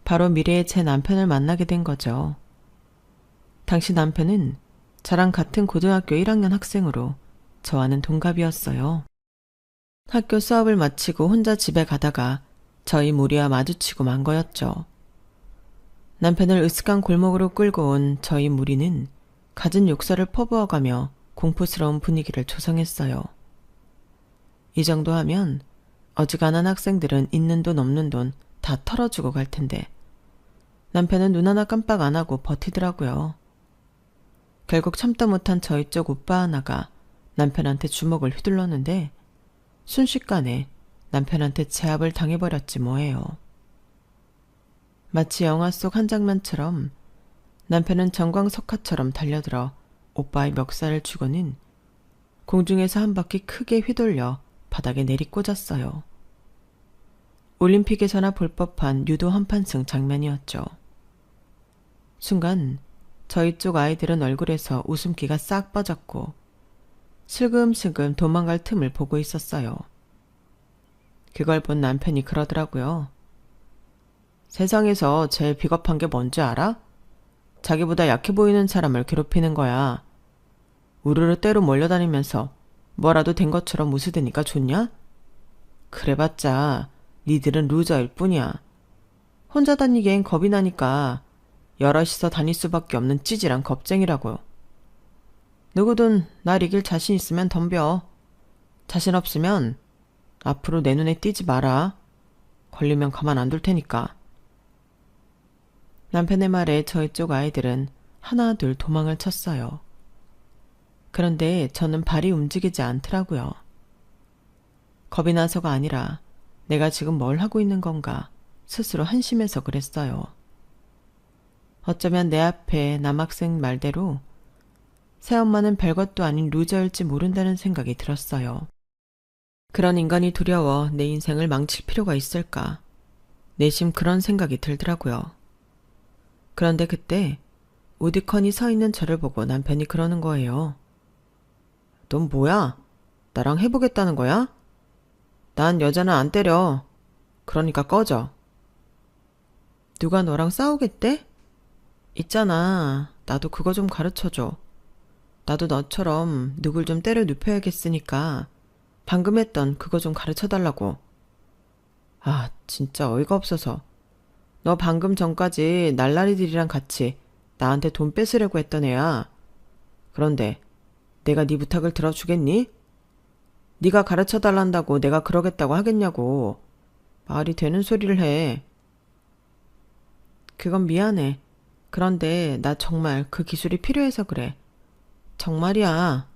바로 미래의 제 남편을 만나게 된 거죠. 당시 남편은 저랑 같은 고등학교 1학년 학생으로 저와는 동갑이었어요. 학교 수업을 마치고 혼자 집에 가다가 저희 무리와 마주치고 만 거였죠. 남편을 으슥한 골목으로 끌고 온 저희 무리는 갖은 욕설을 퍼부어가며 공포스러운 분위기를 조성했어요. 이 정도 하면 어지간한 학생들은 있는 돈 없는 돈 다 털어주고 갈 텐데 남편은 눈 하나 깜빡 안 하고 버티더라고요. 결국 참다 못한 저희 쪽 오빠 하나가 남편한테 주먹을 휘둘렀는데 순식간에 남편한테 제압을 당해버렸지 뭐예요. 마치 영화 속 한 장면처럼 남편은 정광석화처럼 달려들어 오빠의 멱살을 쥐고는 공중에서 한 바퀴 크게 휘돌려 바닥에 내리꽂았어요. 올림픽에서나 볼 법한 유도 한판승 장면이었죠. 순간 저희 쪽 아이들은 얼굴에서 웃음기가 싹 빠졌고 슬금슬금 도망갈 틈을 보고 있었어요. 그걸 본 남편이 그러더라고요. 세상에서 제일 비겁한 게 뭔지 알아? 자기보다 약해 보이는 사람을 괴롭히는 거야. 우르르 떼로 몰려다니면서 뭐라도 된 것처럼 웃으드니까 좋냐? 그래봤자 니들은 루저일 뿐이야. 혼자 다니기엔 겁이 나니까 여럿이서 다닐 수밖에 없는 찌질한 겁쟁이라고. 누구든 날 이길 자신 있으면 덤벼. 자신 없으면 앞으로 내 눈에 띄지 마라. 걸리면 가만 안 둘 테니까. 남편의 말에 저희 쪽 아이들은 하나 둘 도망을 쳤어요. 그런데 저는 발이 움직이지 않더라고요. 겁이 나서가 아니라 내가 지금 뭘 하고 있는 건가 스스로 한심해서 그랬어요. 어쩌면 내 앞에 남학생 말대로 새엄마는 별것도 아닌 루저일지 모른다는 생각이 들었어요. 그런 인간이 두려워 내 인생을 망칠 필요가 있을까? 내심 그런 생각이 들더라고요. 그런데 그때 우디컨이 서 있는 저를 보고 남편이 그러는 거예요. 넌 뭐야? 나랑 해보겠다는 거야? 난 여자는 안 때려. 그러니까 꺼져. 누가 너랑 싸우겠대? 있잖아. 나도 그거 좀 가르쳐줘. 나도 너처럼 누굴 좀 때려 눕혀야겠으니까 방금 했던 그거 좀 가르쳐달라고. 아, 진짜 어이가 없어서. 너 방금 전까지 날라리들이랑 같이 나한테 돈 뺏으려고 했던 애야. 그런데 내가 네 부탁을 들어주겠니? 네가 가르쳐달란다고 내가 그러겠다고 하겠냐고. 말이 되는 소리를 해. 그건 미안해. 그런데 나 정말 그 기술이 필요해서 그래. 정말이야.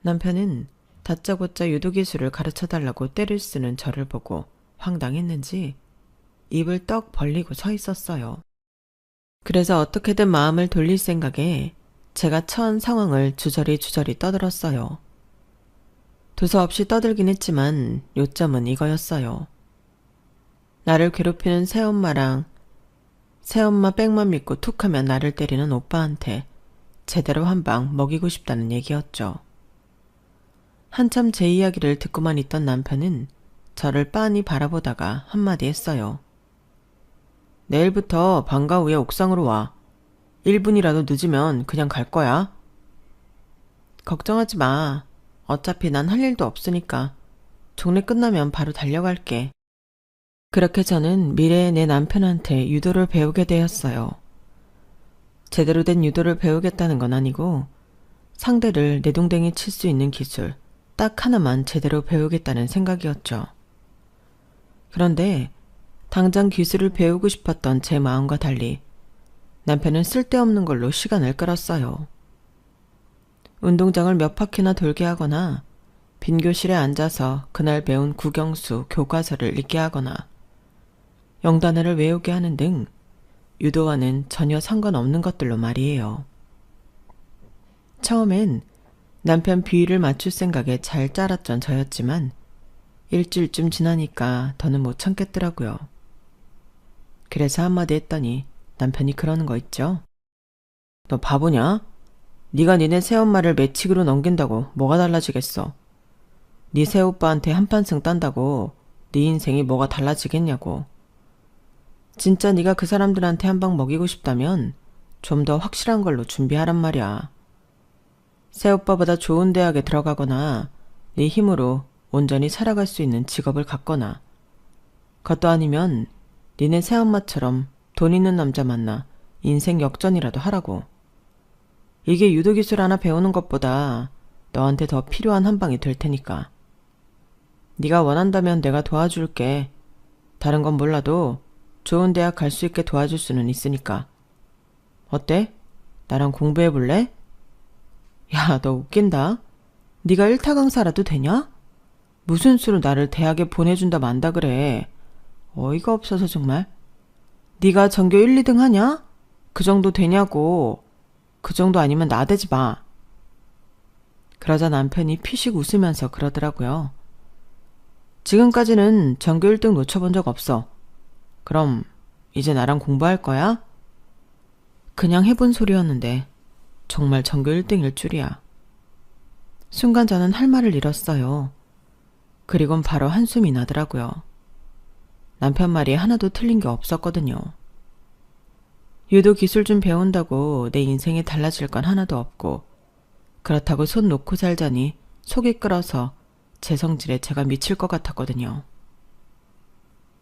남편은 다짜고짜 유도기술을 가르쳐달라고 떼를 쓰는 저를 보고 황당했는지 입을 떡 벌리고 서 있었어요. 그래서 어떻게든 마음을 돌릴 생각에 제가 처한 상황을 주저리 떠들었어요. 두서없이 떠들긴 했지만 요점은 이거였어요. 나를 괴롭히는 새엄마랑 새엄마 백만 믿고 툭하면 나를 때리는 오빠한테 제대로 한 방 먹이고 싶다는 얘기였죠. 한참 제 이야기를 듣고만 있던 남편은 저를 빤히 바라보다가 한마디 했어요. 내일부터 방과 후에 옥상으로 와. 1분이라도 늦으면 그냥 갈 거야. 걱정하지 마. 어차피 난 할 일도 없으니까. 종례 끝나면 바로 달려갈게. 그렇게 저는 미래의 내 남편한테 유도를 배우게 되었어요. 제대로 된 유도를 배우겠다는 건 아니고 상대를 내동댕이 칠 수 있는 기술 딱 하나만 제대로 배우겠다는 생각이었죠. 그런데 당장 기술을 배우고 싶었던 제 마음과 달리 남편은 쓸데없는 걸로 시간을 끌었어요. 운동장을 몇 바퀴나 돌게 하거나 빈 교실에 앉아서 그날 배운 국영수 교과서를 읽게 하거나 영단어를 외우게 하는 등 유도와는 전혀 상관없는 것들로 말이에요. 처음엔 남편 비위를 맞출 생각에 잘 짜랐던 저였지만 일주일쯤 지나니까 더는 못 참겠더라고요. 그래서 한마디 했더니 남편이 그러는 거 있죠. 너 바보냐? 네가 니네 새엄마를 매칙으로 넘긴다고 뭐가 달라지겠어. 네 새오빠한테 한판승 딴다고 네 인생이 뭐가 달라지겠냐고. 진짜 네가 그 사람들한테 한 방 먹이고 싶다면 좀 더 확실한 걸로 준비하란 말이야. 새오빠보다 좋은 대학에 들어가거나 네 힘으로 온전히 살아갈 수 있는 직업을 갖거나 그것도 아니면 니네 새엄마처럼 돈 있는 남자 만나 인생 역전이라도 하라고. 이게 유도기술 하나 배우는 것보다 너한테 더 필요한 한 방이 될 테니까. 네가 원한다면 내가 도와줄게. 다른 건 몰라도 좋은 대학 갈 수 있게 도와줄 수는 있으니까. 어때? 나랑 공부해 볼래? 야, 너 웃긴다. 네가 1타 강사라도 되냐? 무슨 수로 나를 대학에 보내준다 만다 그래. 어이가 없어서 정말. 네가 전교 1, 2등 하냐? 그 정도 되냐고. 그 정도 아니면 나대지 마. 그러자 남편이 피식 웃으면서 그러더라고요. 지금까지는 전교 1등 놓쳐본 적 없어. 그럼 이제 나랑 공부할 거야? 그냥 해본 소리였는데 정말 전교 1등일 줄이야. 순간 저는 할 말을 잃었어요. 그리곤 바로 한숨이 나더라고요. 남편 말이 하나도 틀린 게 없었거든요. 유도 기술 좀 배운다고 내 인생이 달라질 건 하나도 없고 그렇다고 손 놓고 살자니 속이 끓어서 제 성질에 제가 미칠 것 같았거든요.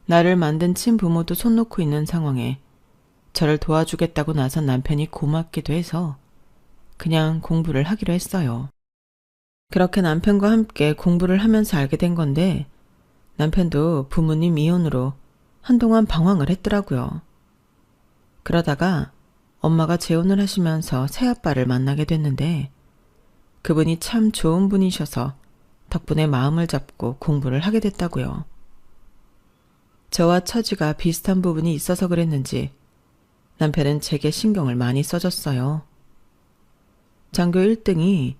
나를 만든 친부모도 손 놓고 있는 상황에 저를 도와주겠다고 나선 남편이 고맙기도 해서 그냥 공부를 하기로 했어요. 그렇게 남편과 함께 공부를 하면서 알게 된 건데 남편도 부모님 이혼으로 한동안 방황을 했더라고요. 그러다가 엄마가 재혼을 하시면서 새아빠를 만나게 됐는데 그분이 참 좋은 분이셔서 덕분에 마음을 잡고 공부를 하게 됐다고요. 저와 처지가 비슷한 부분이 있어서 그랬는지 남편은 제게 신경을 많이 써줬어요. 전교 1등이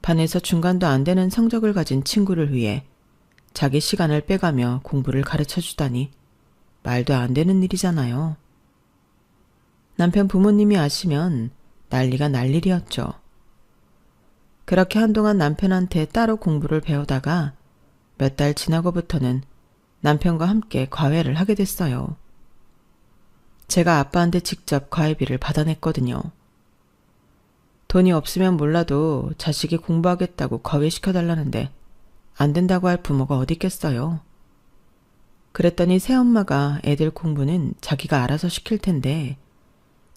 반에서 중간도 안 되는 성적을 가진 친구를 위해 자기 시간을 빼가며 공부를 가르쳐주다니 말도 안 되는 일이잖아요. 남편 부모님이 아시면 난리가 날 일이었죠. 그렇게 한동안 남편한테 따로 공부를 배우다가 몇 달 지나고부터는 남편과 함께 과외를 하게 됐어요. 제가 아빠한테 직접 과외비를 받아냈거든요. 돈이 없으면 몰라도 자식이 공부하겠다고 과외시켜달라는데 안 된다고 할 부모가 어디 있겠어요. 그랬더니 새엄마가 애들 공부는 자기가 알아서 시킬 텐데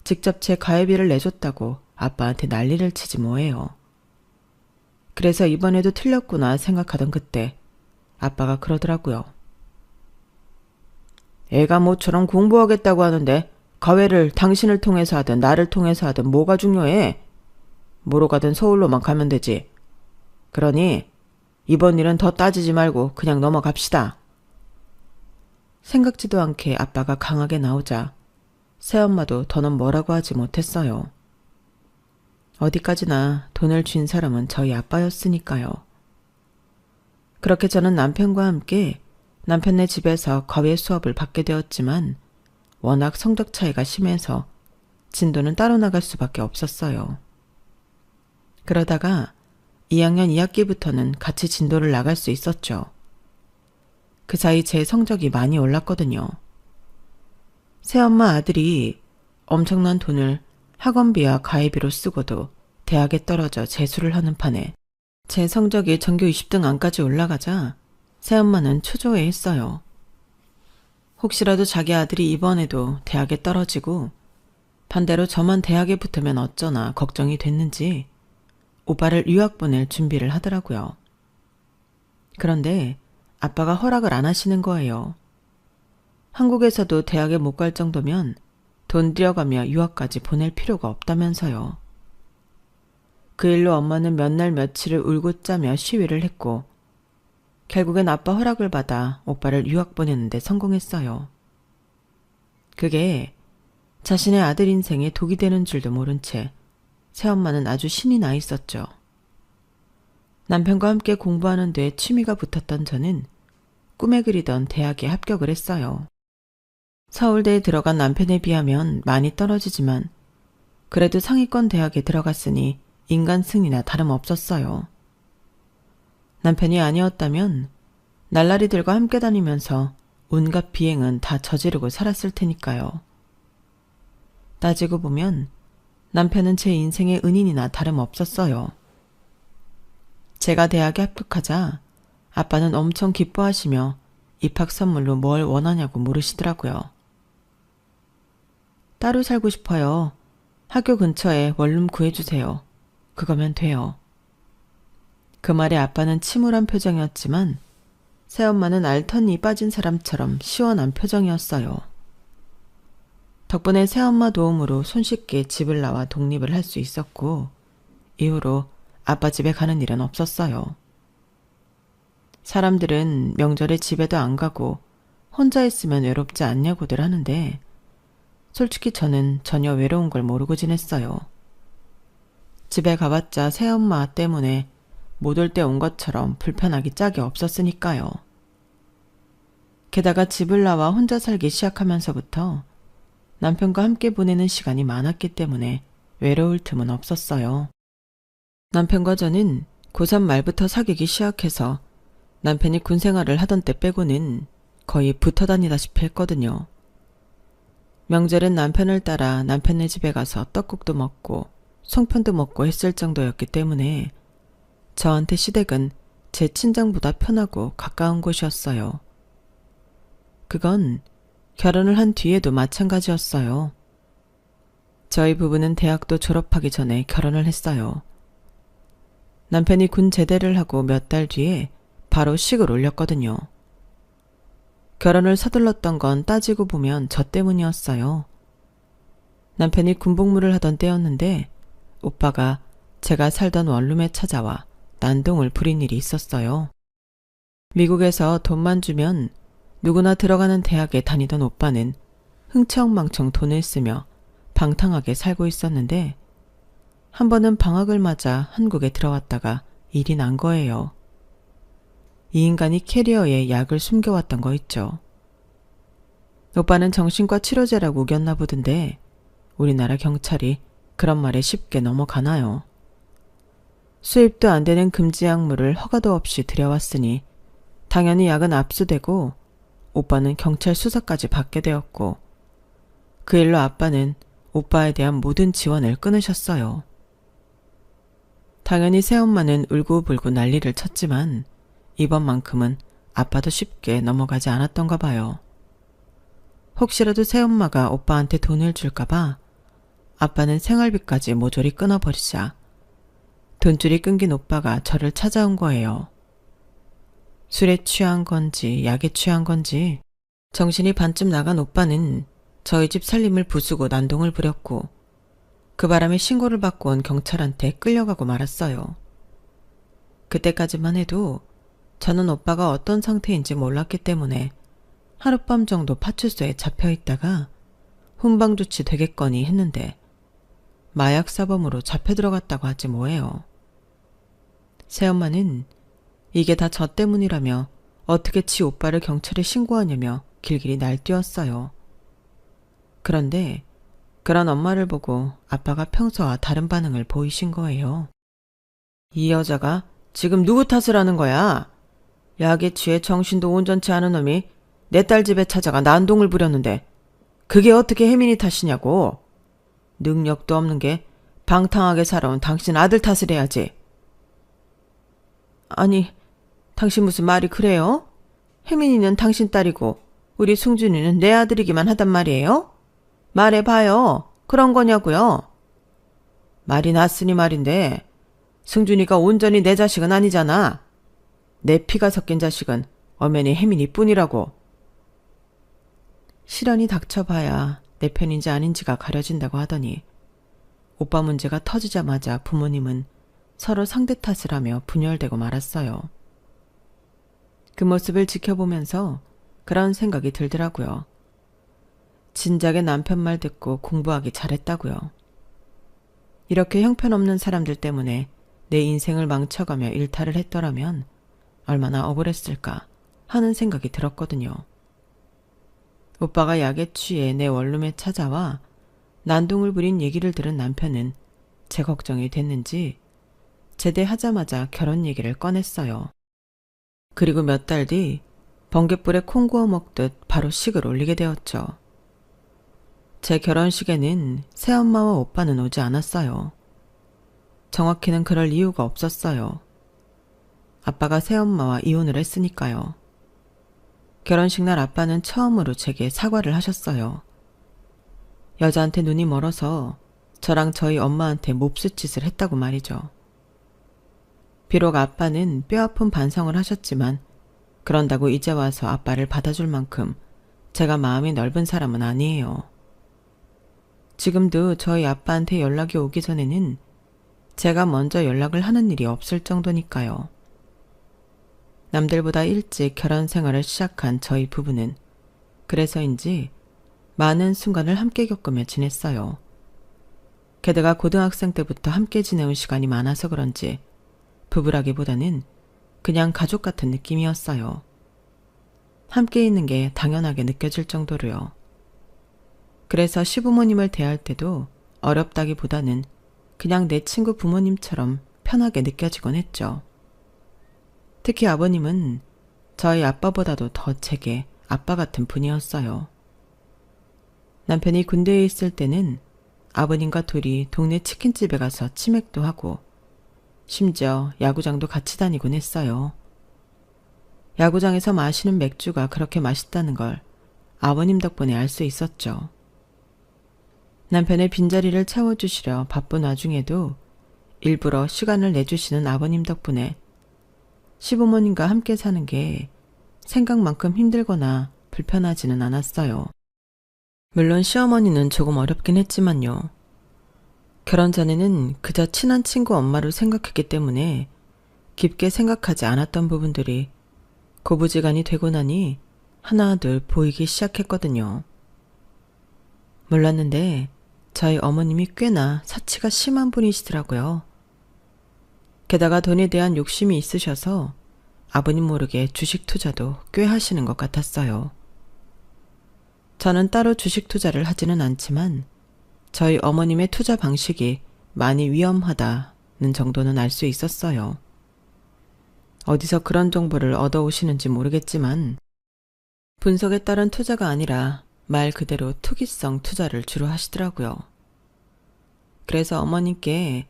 직접 제 과외비를 내줬다고 아빠한테 난리를 치지 뭐예요. 그래서 이번에도 틀렸구나 생각하던 그때 아빠가 그러더라고요. 애가 모처럼 공부하겠다고 하는데 과외를 당신을 통해서 하든 나를 통해서 하든 뭐가 중요해? 뭐로 가든 서울로만 가면 되지. 그러니 이번 일은 더 따지지 말고 그냥 넘어갑시다. 생각지도 않게 아빠가 강하게 나오자 새엄마도 더는 뭐라고 하지 못했어요. 어디까지나 돈을 쥔 사람은 저희 아빠였으니까요. 그렇게 저는 남편과 함께 남편네 집에서 과외 수업을 받게 되었지만 워낙 성적 차이가 심해서 진도는 따로 나갈 수밖에 없었어요. 그러다가 2학년 2학기부터는 같이 진도를 나갈 수 있었죠. 그 사이 제 성적이 많이 올랐거든요. 새엄마 아들이 엄청난 돈을 학원비와 과외비로 쓰고도 대학에 떨어져 재수를 하는 판에 제 성적이 전교 20등 안까지 올라가자 새엄마는 초조해했어요. 혹시라도 자기 아들이 이번에도 대학에 떨어지고 반대로 저만 대학에 붙으면 어쩌나 걱정이 됐는지 오빠를 유학 보낼 준비를 하더라고요. 그런데 아빠가 허락을 안 하시는 거예요. 한국에서도 대학에 못 갈 정도면 돈 들여가며 유학까지 보낼 필요가 없다면서요. 그 일로 엄마는 몇 날 며칠을 울고 짜며 시위를 했고 결국엔 아빠 허락을 받아 오빠를 유학 보내는데 성공했어요. 그게 자신의 아들 인생에 독이 되는 줄도 모른 채 새엄마는 아주 신이 나 있었죠. 남편과 함께 공부하는 데 취미가 붙었던 저는 꿈에 그리던 대학에 합격을 했어요. 서울대에 들어간 남편에 비하면 많이 떨어지지만 그래도 상위권 대학에 들어갔으니 인간 승리나 다름없었어요. 남편이 아니었다면 날라리들과 함께 다니면서 온갖 비행은 다 저지르고 살았을 테니까요. 따지고 보면 남편은 제 인생의 은인이나 다름없었어요. 제가 대학에 합격하자 아빠는 엄청 기뻐하시며 입학 선물로 뭘 원하냐고 물으시더라고요. 따로 살고 싶어요. 학교 근처에 원룸 구해주세요. 그거면 돼요. 그 말에 아빠는 침울한 표정이었지만 새엄마는 알턴이 빠진 사람처럼 시원한 표정이었어요. 덕분에 새엄마 도움으로 손쉽게 집을 나와 독립을 할 수 있었고 이후로 아빠 집에 가는 일은 없었어요. 사람들은 명절에 집에도 안 가고 혼자 있으면 외롭지 않냐고들 하는데 솔직히 저는 전혀 외로운 걸 모르고 지냈어요. 집에 가봤자 새엄마 때문에 못 올 때 온 것처럼 불편하기 짝이 없었으니까요. 게다가 집을 나와 혼자 살기 시작하면서부터 남편과 함께 보내는 시간이 많았기 때문에 외로울 틈은 없었어요. 남편과 저는 고3 말부터 사귀기 시작해서 남편이 군 생활을 하던 때 빼고는 거의 붙어 다니다시피 했거든요. 명절엔 남편을 따라 남편네 집에 가서 떡국도 먹고 송편도 먹고 했을 정도였기 때문에 저한테 시댁은 제 친정보다 편하고 가까운 곳이었어요. 그건 결혼을 한 뒤에도 마찬가지였어요. 저희 부부는 대학도 졸업하기 전에 결혼을 했어요. 남편이 군 제대를 하고 몇 달 뒤에 바로 식을 올렸거든요. 결혼을 서둘렀던 건 따지고 보면 저 때문이었어요. 남편이 군복무를 하던 때였는데 오빠가 제가 살던 원룸에 찾아와 난동을 부린 일이 있었어요. 미국에서 돈만 주면 누구나 들어가는 대학에 다니던 오빠는 흥청망청 돈을 쓰며 방탕하게 살고 있었는데 한 번은 방학을 맞아 한국에 들어왔다가 일이 난 거예요. 이 인간이 캐리어에 약을 숨겨왔던 거 있죠. 오빠는 정신과 치료제라고 우겼나 보던데 우리나라 경찰이 그런 말에 쉽게 넘어가나요? 수입도 안 되는 금지 약물을 허가도 없이 들여왔으니 당연히 약은 압수되고 오빠는 경찰 수사까지 받게 되었고 그 일로 아빠는 오빠에 대한 모든 지원을 끊으셨어요. 당연히 새엄마는 울고불고 난리를 쳤지만 이번만큼은 아빠도 쉽게 넘어가지 않았던가 봐요. 혹시라도 새엄마가 오빠한테 돈을 줄까봐 아빠는 생활비까지 모조리 끊어버리자 돈줄이 끊긴 오빠가 저를 찾아온 거예요. 술에 취한 건지 약에 취한 건지 정신이 반쯤 나간 오빠는 저희 집 살림을 부수고 난동을 부렸고 그 바람에 신고를 받고 온 경찰한테 끌려가고 말았어요. 그때까지만 해도 저는 오빠가 어떤 상태인지 몰랐기 때문에 하룻밤 정도 파출소에 잡혀있다가 훈방조치 되겠거니 했는데 마약 사범으로 잡혀 들어갔다고 하지 뭐예요. 새엄마는 이게 다 저 때문이라며 어떻게 지 오빠를 경찰에 신고하냐며 길길이 날뛰었어요. 그런데 그런 엄마를 보고 아빠가 평소와 다른 반응을 보이신 거예요. 이 여자가 지금 누구 탓을 하는 거야? 약에 취해 정신도 온전치 않은 놈이 내 딸 집에 찾아가 난동을 부렸는데 그게 어떻게 혜민이 탓이냐고. 능력도 없는 게 방탕하게 살아온 당신 아들 탓을 해야지. 아니, 당신 무슨 말이 그래요? 혜민이는 당신 딸이고 우리 승준이는 내 아들이기만 하단 말이에요? 말해봐요. 그런 거냐고요? 말이 났으니 말인데 승준이가 온전히 내 자식은 아니잖아. 내 피가 섞인 자식은 엄연히 혜민이 뿐이라고. 시련이 닥쳐봐야 내 편인지 아닌지가 가려진다고 하더니 오빠 문제가 터지자마자 부모님은 서로 상대 탓을 하며 분열되고 말았어요. 그 모습을 지켜보면서 그런 생각이 들더라고요. 진작에 남편 말 듣고 공부하기 잘했다고요. 이렇게 형편없는 사람들 때문에 내 인생을 망쳐가며 일탈을 했더라면 얼마나 억울했을까 하는 생각이 들었거든요. 오빠가 약에 취해 내 원룸에 찾아와 난동을 부린 얘기를 들은 남편은 제 걱정이 됐는지 제대하자마자 결혼 얘기를 꺼냈어요. 그리고 몇 달 뒤 번갯불에 콩 구워 먹듯 바로 식을 올리게 되었죠. 제 결혼식에는 새엄마와 오빠는 오지 않았어요. 정확히는 그럴 이유가 없었어요. 아빠가 새엄마와 이혼을 했으니까요. 결혼식 날 아빠는 처음으로 제게 사과를 하셨어요. 여자한테 눈이 멀어서 저랑 저희 엄마한테 몹쓸 짓을 했다고 말이죠. 비록 아빠는 뼈아픈 반성을 하셨지만 그런다고 이제 와서 아빠를 받아줄 만큼 제가 마음이 넓은 사람은 아니에요. 지금도 저희 아빠한테 연락이 오기 전에는 제가 먼저 연락을 하는 일이 없을 정도니까요. 남들보다 일찍 결혼 생활을 시작한 저희 부부는 그래서인지 많은 순간을 함께 겪으며 지냈어요. 게다가 고등학생 때부터 함께 지내온 시간이 많아서 그런지 부부라기보다는 그냥 가족 같은 느낌이었어요. 함께 있는 게 당연하게 느껴질 정도로요. 그래서 시부모님을 대할 때도 어렵다기보다는 그냥 내 친구 부모님처럼 편하게 느껴지곤 했죠. 특히 아버님은 저희 아빠보다도 더 제게 아빠 같은 분이었어요. 남편이 군대에 있을 때는 아버님과 둘이 동네 치킨집에 가서 치맥도 하고 심지어 야구장도 같이 다니곤 했어요. 야구장에서 마시는 맥주가 그렇게 맛있다는 걸 아버님 덕분에 알 수 있었죠. 남편의 빈자리를 채워주시려 바쁜 와중에도 일부러 시간을 내주시는 아버님 덕분에 시부모님과 함께 사는 게 생각만큼 힘들거나 불편하지는 않았어요. 물론 시어머니는 조금 어렵긴 했지만요. 결혼 전에는 그저 친한 친구 엄마로 생각했기 때문에 깊게 생각하지 않았던 부분들이 고부지간이 되고 나니 하나둘 보이기 시작했거든요. 몰랐는데 저희 어머님이 꽤나 사치가 심한 분이시더라고요. 게다가 돈에 대한 욕심이 있으셔서 아버님 모르게 주식 투자도 꽤 하시는 것 같았어요. 저는 따로 주식 투자를 하지는 않지만 저희 어머님의 투자 방식이 많이 위험하다는 정도는 알 수 있었어요. 어디서 그런 정보를 얻어오시는지 모르겠지만 분석에 따른 투자가 아니라 말 그대로 투기성 투자를 주로 하시더라고요. 그래서 어머님께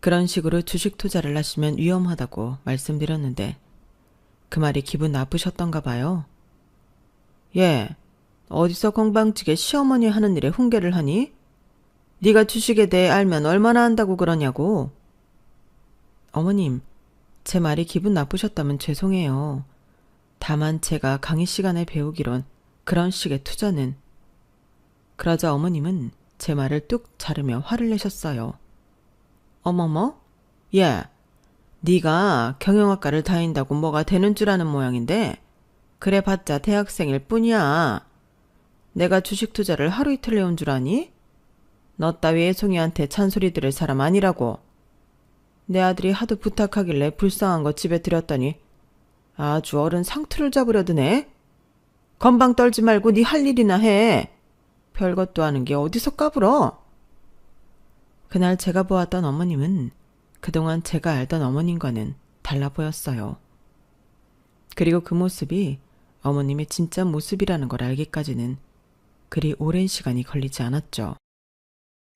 그런 식으로 주식 투자를 하시면 위험하다고 말씀드렸는데 그 말이 기분 나쁘셨던가 봐요. 예, 어디서 건방지게 시어머니 하는 일에 훈계를 하니? 네가 주식에 대해 알면 얼마나 안다고 그러냐고. 어머님, 제 말이 기분 나쁘셨다면 죄송해요. 다만 제가 강의 시간에 배우기론 그런 식의 투자는. 그러자 어머님은 제 말을 뚝 자르며 화를 내셨어요. 어머머? 야, 네가 경영학과를 다닌다고 뭐가 되는 줄 아는 모양인데 그래봤자 대학생일 뿐이야. 내가 주식 투자를 하루 이틀 해온 줄 아니? 너 따위 애송이한테 찬소리 들을 사람 아니라고. 내 아들이 하도 부탁하길래 불쌍한 거 집에 들였더니 아주 어른 상투를 잡으려 드네. 건방 떨지 말고 네 할 일이나 해. 별것도 아는 게 어디서 까불어. 그날 제가 보았던 어머님은 그동안 제가 알던 어머님과는 달라 보였어요. 그리고 그 모습이 어머님의 진짜 모습이라는 걸 알기까지는 그리 오랜 시간이 걸리지 않았죠.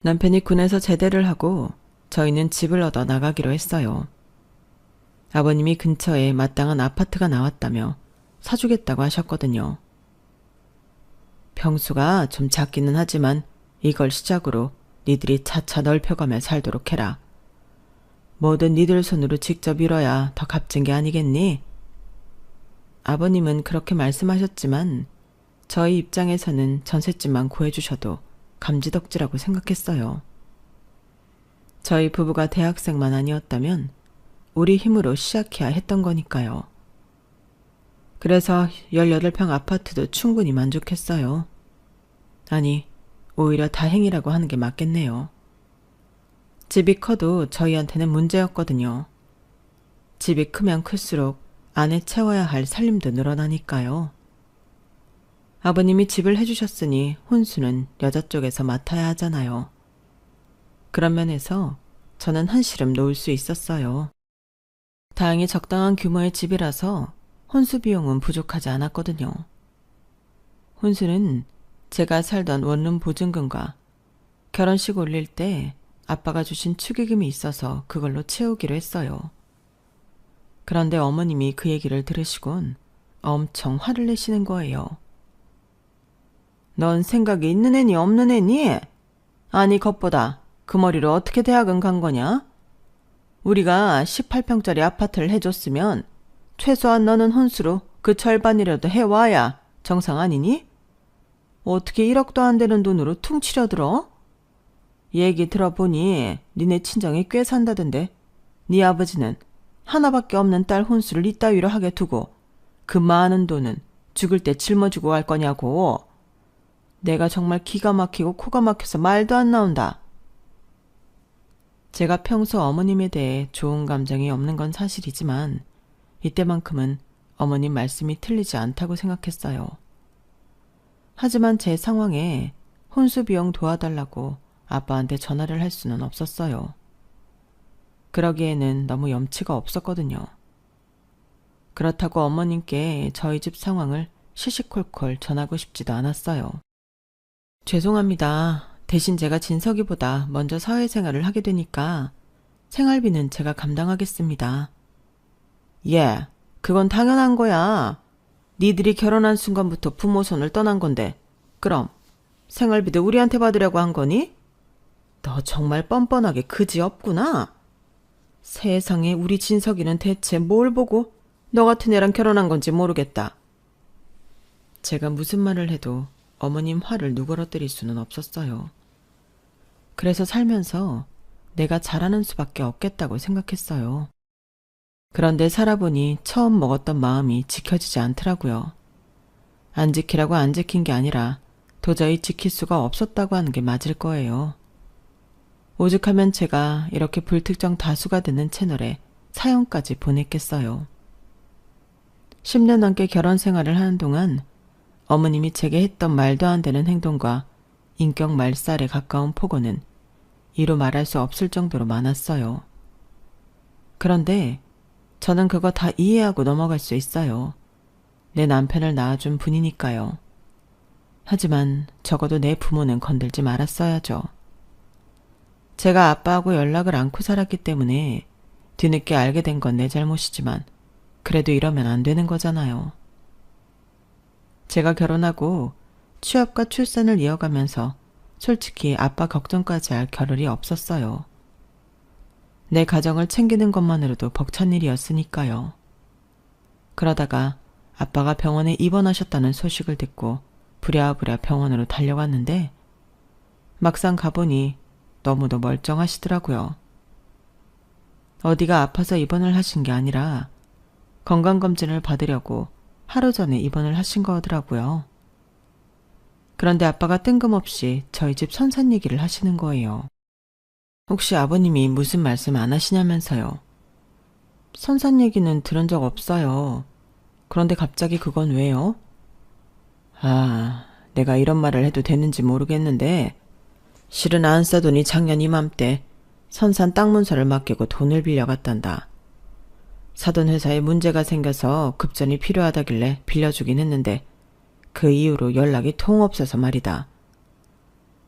남편이 군에서 제대를 하고 저희는 집을 얻어 나가기로 했어요. 아버님이 근처에 마땅한 아파트가 나왔다며 사주겠다고 하셨거든요. 평수가 좀 작기는 하지만 이걸 시작으로 니들이 차차 넓혀가며 살도록 해라. 뭐든 니들 손으로 직접 이뤄야 더 값진 게 아니겠니? 아버님은 그렇게 말씀하셨지만 저희 입장에서는 전셋집만 구해주셔도 감지덕지라고 생각했어요. 저희 부부가 대학생만 아니었다면 우리 힘으로 시작해야 했던 거니까요. 그래서 18평 아파트도 충분히 만족했어요. 아니, 오히려 다행이라고 하는 게 맞겠네요. 집이 커도 저희한테는 문제였거든요. 집이 크면 클수록 안에 채워야 할 살림도 늘어나니까요. 아버님이 집을 해주셨으니 혼수는 여자 쪽에서 맡아야 하잖아요. 그런 면에서 저는 한시름 놓을 수 있었어요. 다행히 적당한 규모의 집이라서 혼수 비용은 부족하지 않았거든요. 혼수는 제가 살던 원룸 보증금과 결혼식 올릴 때 아빠가 주신 축의금이 있어서 그걸로 채우기로 했어요. 그런데 어머님이 그 얘기를 들으시곤 엄청 화를 내시는 거예요. 넌 생각이 있는 애니 없는 애니? 아니 겉보다 그 머리로 어떻게 대학은 간 거냐? 우리가 18평짜리 아파트를 해줬으면 최소한 너는 혼수로 그 절반이라도 해와야 정상 아니니? 어떻게 1억도 안 되는 돈으로 퉁치려 들어? 얘기 들어보니 니네 친정이 꽤 산다던데 네 아버지는 하나밖에 없는 딸 혼수를 이따위로 하게 두고 그 많은 돈은 죽을 때 짊어지고 갈 거냐고. 내가 정말 기가 막히고 코가 막혀서 말도 안 나온다. 제가 평소 어머님에 대해 좋은 감정이 없는 건 사실이지만 이때만큼은 어머님 말씀이 틀리지 않다고 생각했어요. 하지만 제 상황에 혼수 비용 도와달라고 아빠한테 전화를 할 수는 없었어요. 그러기에는 너무 염치가 없었거든요. 그렇다고 어머님께 저희 집 상황을 시시콜콜 전하고 싶지도 않았어요. 죄송합니다. 대신 제가 진석이보다 먼저 사회생활을 하게 되니까 생활비는 제가 감당하겠습니다. 예, 그건 당연한 거야. 니들이 결혼한 순간부터 부모 손을 떠난 건데 그럼 생활비도 우리한테 받으려고 한 거니? 너 정말 뻔뻔하게 그지 없구나. 세상에 우리 진석이는 대체 뭘 보고 너 같은 애랑 결혼한 건지 모르겠다. 제가 무슨 말을 해도 어머님 화를 누그러뜨릴 수는 없었어요. 그래서 살면서 내가 잘하는 수밖에 없겠다고 생각했어요. 그런데 살아보니 처음 먹었던 마음이 지켜지지 않더라고요. 안 지키라고 안 지킨 게 아니라 도저히 지킬 수가 없었다고 하는 게 맞을 거예요. 오죽하면 제가 이렇게 불특정 다수가 되는 채널에 사연까지 보냈겠어요. 10년 넘게 결혼 생활을 하는 동안 어머님이 제게 했던 말도 안 되는 행동과 인격 말살에 가까운 폭언은 이루 말할 수 없을 정도로 많았어요. 그런데 저는 그거 다 이해하고 넘어갈 수 있어요. 내 남편을 낳아준 분이니까요. 하지만 적어도 내 부모는 건들지 말았어야죠. 제가 아빠하고 연락을 않고 살았기 때문에 뒤늦게 알게 된 건 내 잘못이지만 그래도 이러면 안 되는 거잖아요. 제가 결혼하고 취업과 출산을 이어가면서 솔직히 아빠 걱정까지 할 겨를이 없었어요. 내 가정을 챙기는 것만으로도 벅찬 일이었으니까요. 그러다가 아빠가 병원에 입원하셨다는 소식을 듣고 부랴부랴 병원으로 달려갔는데 막상 가보니 너무도 멀쩡하시더라고요. 어디가 아파서 입원을 하신 게 아니라 건강검진을 받으려고 하루 전에 입원을 하신 거더라고요. 그런데 아빠가 뜬금없이 저희 집 선산 얘기를 하시는 거예요. 혹시 아버님이 무슨 말씀 안 하시냐면서요. 선산 얘기는 들은 적 없어요. 그런데 갑자기 그건 왜요? 내가 이런 말을 해도 되는지 모르겠는데 실은 안 써돈이 작년 이맘때 선산 땅 문서를 맡기고 돈을 빌려갔단다. 사돈 회사에 문제가 생겨서 급전이 필요하다길래 빌려주긴 했는데 그 이후로 연락이 통 없어서 말이다.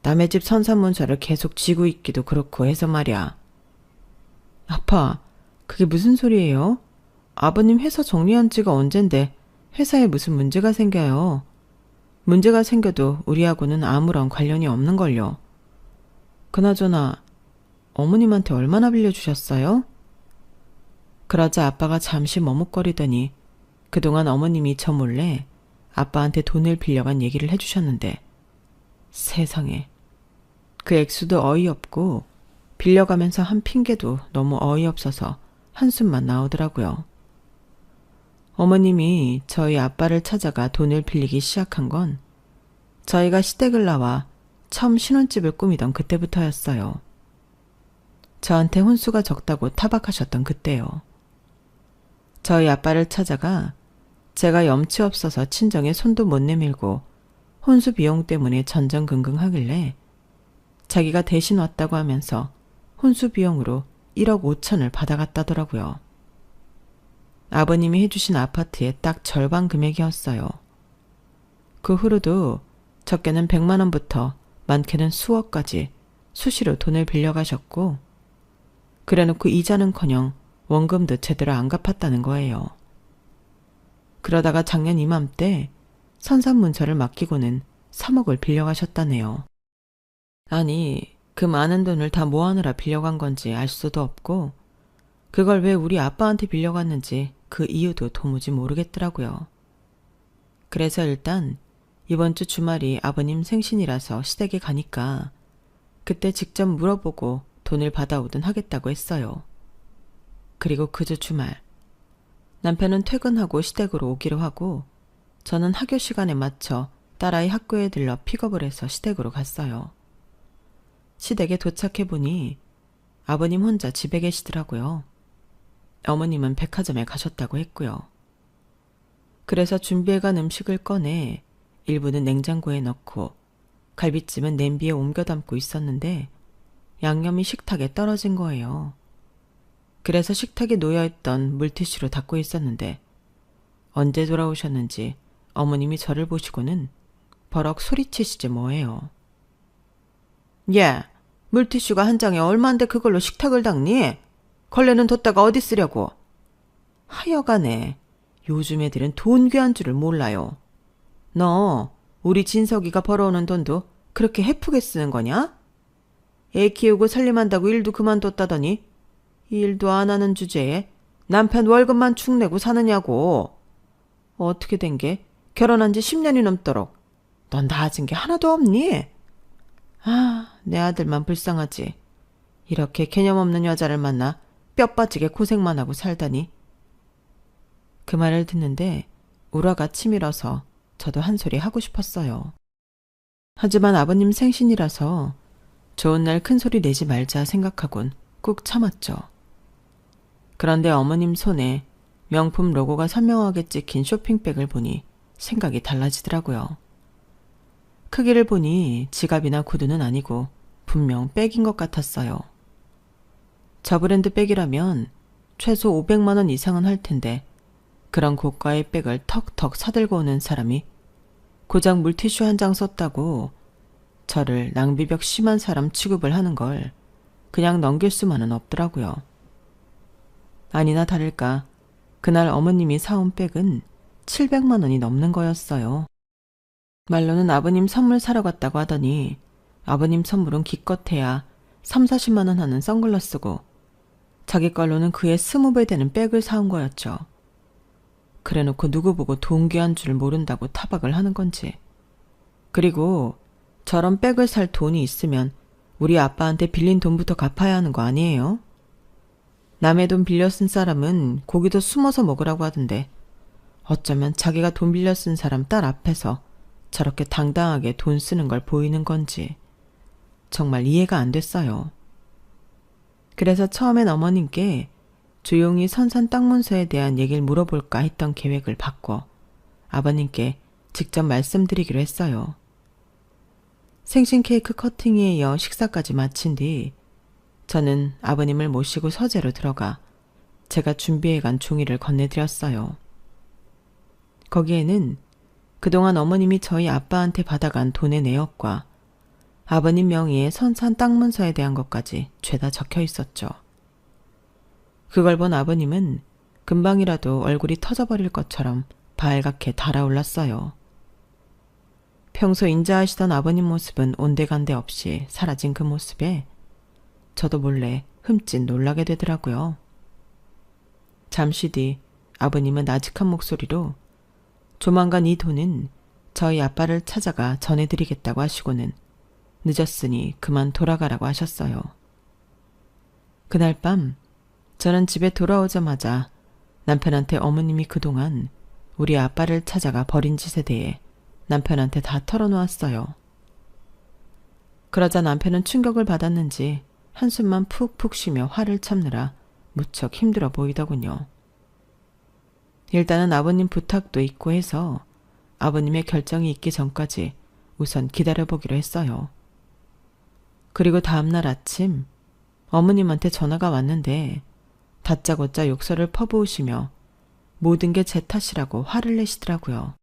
남의 집 선산 문서를 계속 쥐고 있기도 그렇고 해서 말이야. 아빠, 그게 무슨 소리예요? 아버님 회사 정리한 지가 언젠데 회사에 무슨 문제가 생겨요? 문제가 생겨도 우리하고는 아무런 관련이 없는걸요. 그나저나 어머님한테 얼마나 빌려주셨어요? 그러자 아빠가 잠시 머뭇거리더니 그동안 어머님이 저 몰래 아빠한테 돈을 빌려간 얘기를 해주셨는데 세상에 그 액수도 어이없고 빌려가면서 한 핑계도 너무 어이없어서 한숨만 나오더라고요. 어머님이 저희 아빠를 찾아가 돈을 빌리기 시작한 건 저희가 시댁을 나와 처음 신혼집을 꾸미던 그때부터였어요. 저한테 혼수가 적다고 타박하셨던 그때요. 저희 아빠를 찾아가 제가 염치 없어서 친정에 손도 못 내밀고 혼수 비용 때문에 전전긍긍하길래 자기가 대신 왔다고 하면서 혼수 비용으로 1억 5천을 받아갔다더라고요. 아버님이 해주신 아파트의 딱 절반 금액이었어요. 그 후로도 적게는 100만 원부터 많게는 수억까지 수시로 돈을 빌려가셨고 그래놓고 이자는커녕 원금도 제대로 안 갚았다는 거예요. 그러다가 작년 이맘때 선산문서를 맡기고는 3억을 빌려가셨다네요. 아니, 그 많은 돈을 다 뭐하느라 빌려간 건지 알 수도 없고 그걸 왜 우리 아빠한테 빌려갔는지 그 이유도 도무지 모르겠더라고요. 그래서 일단 이번 주 주말이 아버님 생신이라서 시댁에 가니까 그때 직접 물어보고 돈을 받아오든 하겠다고 했어요. 그리고 그 주 주말 남편은 퇴근하고 시댁으로 오기로 하고 저는 학교 시간에 맞춰 딸아이 학교에 들러 픽업을 해서 시댁으로 갔어요. 시댁에 도착해보니 아버님 혼자 집에 계시더라고요. 어머님은 백화점에 가셨다고 했고요. 그래서 준비해간 음식을 꺼내 일부는 냉장고에 넣고 갈비찜은 냄비에 옮겨 담고 있었는데 양념이 식탁에 떨어진 거예요. 그래서 식탁에 놓여있던 물티슈로 닦고 있었는데 언제 돌아오셨는지 어머님이 저를 보시고는 버럭 소리치시지 뭐예요. 야, 물티슈가 한 장에 얼만데 그걸로 식탁을 닦니? 걸레는 뒀다가 어디 쓰려고? 하여간에 요즘 애들은 돈 귀한 줄을 몰라요. 너 우리 진석이가 벌어오는 돈도 그렇게 헤프게 쓰는 거냐? 애 키우고 살림한다고 일도 그만뒀다더니 일도 안 하는 주제에 남편 월급만 축 내고 사느냐고. 어떻게 된 게 결혼한 지 10년이 넘도록 넌 나아진 게 하나도 없니? 내 아들만 불쌍하지. 이렇게 개념 없는 여자를 만나 뼈 빠지게 고생만 하고 살다니. 그 말을 듣는데 우라가 치밀어서 저도 한 소리 하고 싶었어요. 하지만 아버님 생신이라서 좋은 날 큰 소리 내지 말자 생각하곤 꾹 참았죠. 그런데 어머님 손에 명품 로고가 선명하게 찍힌 쇼핑백을 보니 생각이 달라지더라고요. 크기를 보니 지갑이나 구두는 아니고 분명 백인 것 같았어요. 저 브랜드 백이라면 최소 500만 원 이상은 할 텐데 그런 고가의 백을 턱턱 사들고 오는 사람이 고작 물티슈 한 장 썼다고 저를 낭비벽 심한 사람 취급을 하는 걸 그냥 넘길 수만은 없더라고요. 아니나 다를까 그날 어머님이 사온 백은 700만 원이 넘는 거였어요. 말로는 아버님 선물 사러 갔다고 하더니 아버님 선물은 기껏해야 3, 40만 원 하는 선글라스고 자기 걸로는 그의 20배 되는 백을 사온 거였죠. 그래놓고 누구 보고 돈 귀한 줄 모른다고 타박을 하는 건지. 그리고 저런 백을 살 돈이 있으면 우리 아빠한테 빌린 돈부터 갚아야 하는 거 아니에요? 남의 돈 빌려 쓴 사람은 고기도 숨어서 먹으라고 하던데 어쩌면 자기가 돈 빌려 쓴 사람 딸 앞에서 저렇게 당당하게 돈 쓰는 걸 보이는 건지 정말 이해가 안 됐어요. 그래서 처음엔 어머님께 조용히 선산 땅 문서에 대한 얘기를 물어볼까 했던 계획을 바꿔 아버님께 직접 말씀드리기로 했어요. 생신 케이크 커팅에 이어 식사까지 마친 뒤 저는 아버님을 모시고 서재로 들어가 제가 준비해간 종이를 건네드렸어요. 거기에는 그동안 어머님이 저희 아빠한테 받아간 돈의 내역과 아버님 명의의 선산 땅 문서에 대한 것까지 죄다 적혀 있었죠. 그걸 본 아버님은 금방이라도 얼굴이 터져버릴 것처럼 발갛게 달아올랐어요. 평소 인자하시던 아버님 모습은 온데간데 없이 사라진 그 모습에 저도 몰래 흠칫 놀라게 되더라고요. 잠시 뒤 아버님은 나직한 목소리로 조만간 이 돈은 저희 아빠를 찾아가 전해드리겠다고 하시고는 늦었으니 그만 돌아가라고 하셨어요. 그날 밤 저는 집에 돌아오자마자 남편한테 어머님이 그동안 우리 아빠를 찾아가 버린 짓에 대해 남편한테 다 털어놓았어요. 그러자 남편은 충격을 받았는지 한숨만 푹푹 쉬며 화를 참느라 무척 힘들어 보이더군요. 일단은 아버님 부탁도 있고 해서 아버님의 결정이 있기 전까지 우선 기다려보기로 했어요. 그리고 다음날 아침 어머님한테 전화가 왔는데 다짜고짜 욕설을 퍼부으시며 모든 게 제 탓이라고 화를 내시더라고요.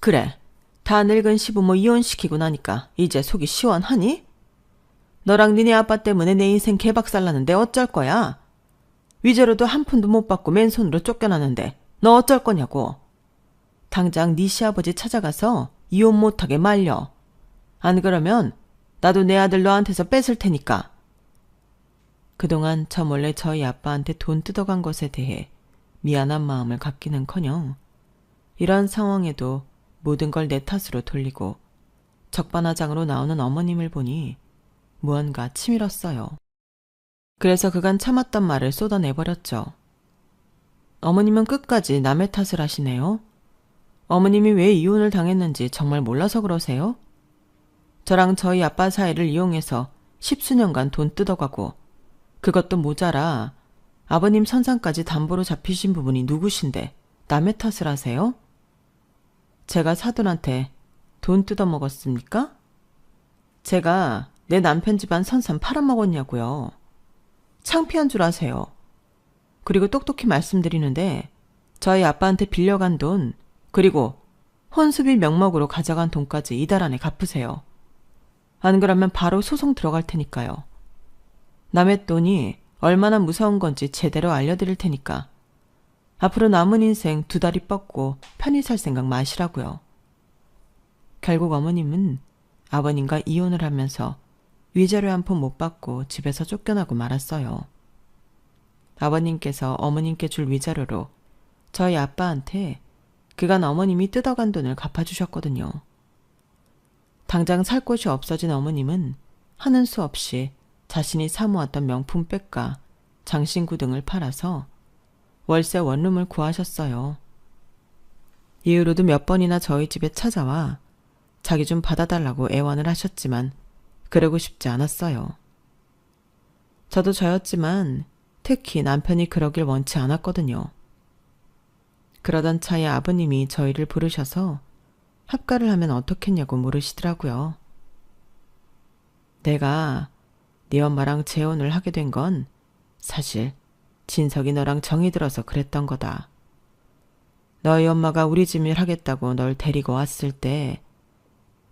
그래, 다 늙은 시부모 이혼시키고 나니까 이제 속이 시원하니? 너랑 니네 아빠 때문에 내 인생 개박살 나는데 어쩔 거야? 위자료도 한 푼도 못 받고 맨손으로 쫓겨나는데 너 어쩔 거냐고. 당장 네 시아버지 찾아가서 이혼 못하게 말려. 안 그러면 나도 내 아들 너한테서 뺏을 테니까. 그동안 저 몰래 저희 아빠한테 돈 뜯어간 것에 대해 미안한 마음을 갖기는커녕 이런 상황에도 모든 걸 내 탓으로 돌리고 적반하장으로 나오는 어머님을 보니 무언가 치밀었어요. 그래서 그간 참았던 말을 쏟아내버렸죠. 어머님은 끝까지 남의 탓을 하시네요. 어머님이 왜 이혼을 당했는지 정말 몰라서 그러세요? 저랑 저희 아빠 사이를 이용해서 10수년간 돈 뜯어가고 그것도 모자라 아버님 선상까지 담보로 잡히신 부분이 누구신데 남의 탓을 하세요? 제가 사돈한테 돈 뜯어먹었습니까? 제가 내 남편 집안 선산 팔아먹었냐고요. 창피한 줄 아세요. 그리고 똑똑히 말씀드리는데 저희 아빠한테 빌려간 돈 그리고 혼수비 명목으로 가져간 돈까지 이달 안에 갚으세요. 안 그러면 바로 소송 들어갈 테니까요. 남의 돈이 얼마나 무서운 건지 제대로 알려드릴 테니까 앞으로 남은 인생 두 다리 뻗고 편히 살 생각 마시라고요. 결국 어머님은 아버님과 이혼을 하면서 위자료 한 푼 못 받고 집에서 쫓겨나고 말았어요. 아버님께서 어머님께 줄 위자료로 저희 아빠한테 그간 어머님이 뜯어간 돈을 갚아주셨거든요. 당장 살 곳이 없어진 어머님은 하는 수 없이 자신이 사모았던 명품백과 장신구 등을 팔아서 월세 원룸을 구하셨어요. 이후로도 몇 번이나 저희 집에 찾아와 자기 좀 받아달라고 애원을 하셨지만 그러고 싶지 않았어요. 저도 저였지만 특히 남편이 그러길 원치 않았거든요. 그러던 차에 아버님이 저희를 부르셔서 합가를 하면 어떻겠냐고 물으시더라고요. 내가 네 엄마랑 재혼을 하게 된 건 사실 진석이 너랑 정이 들어서 그랬던 거다. 너희 엄마가 우리 집 일 하겠다고 널 데리고 왔을 때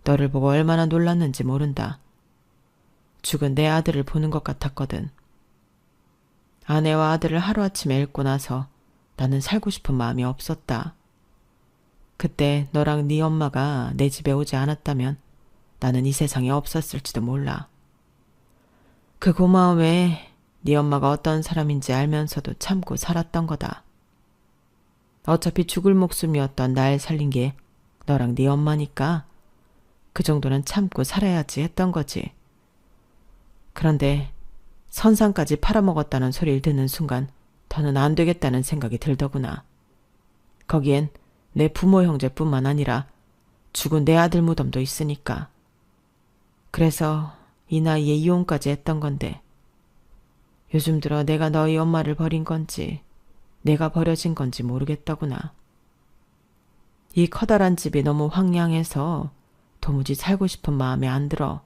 너를 보고 얼마나 놀랐는지 모른다. 죽은 내 아들을 보는 것 같았거든. 아내와 아들을 하루아침에 잃고 나서 나는 살고 싶은 마음이 없었다. 그때 너랑 네 엄마가 내 집에 오지 않았다면 나는 이 세상에 없었을지도 몰라. 그 고마움에 네 엄마가 어떤 사람인지 알면서도 참고 살았던 거다. 어차피 죽을 목숨이었던 날 살린 게 너랑 네 엄마니까 그 정도는 참고 살아야지 했던 거지. 그런데 선상까지 팔아먹었다는 소리를 듣는 순간 더는 안 되겠다는 생각이 들더구나. 거기엔 내 부모 형제뿐만 아니라 죽은 내 아들 무덤도 있으니까. 그래서 이 나이에 이혼까지 했던 건데 요즘 들어 내가 너희 엄마를 버린 건지 내가 버려진 건지 모르겠더구나. 이 커다란 집이 너무 황량해서 도무지 살고 싶은 마음에 안 들어.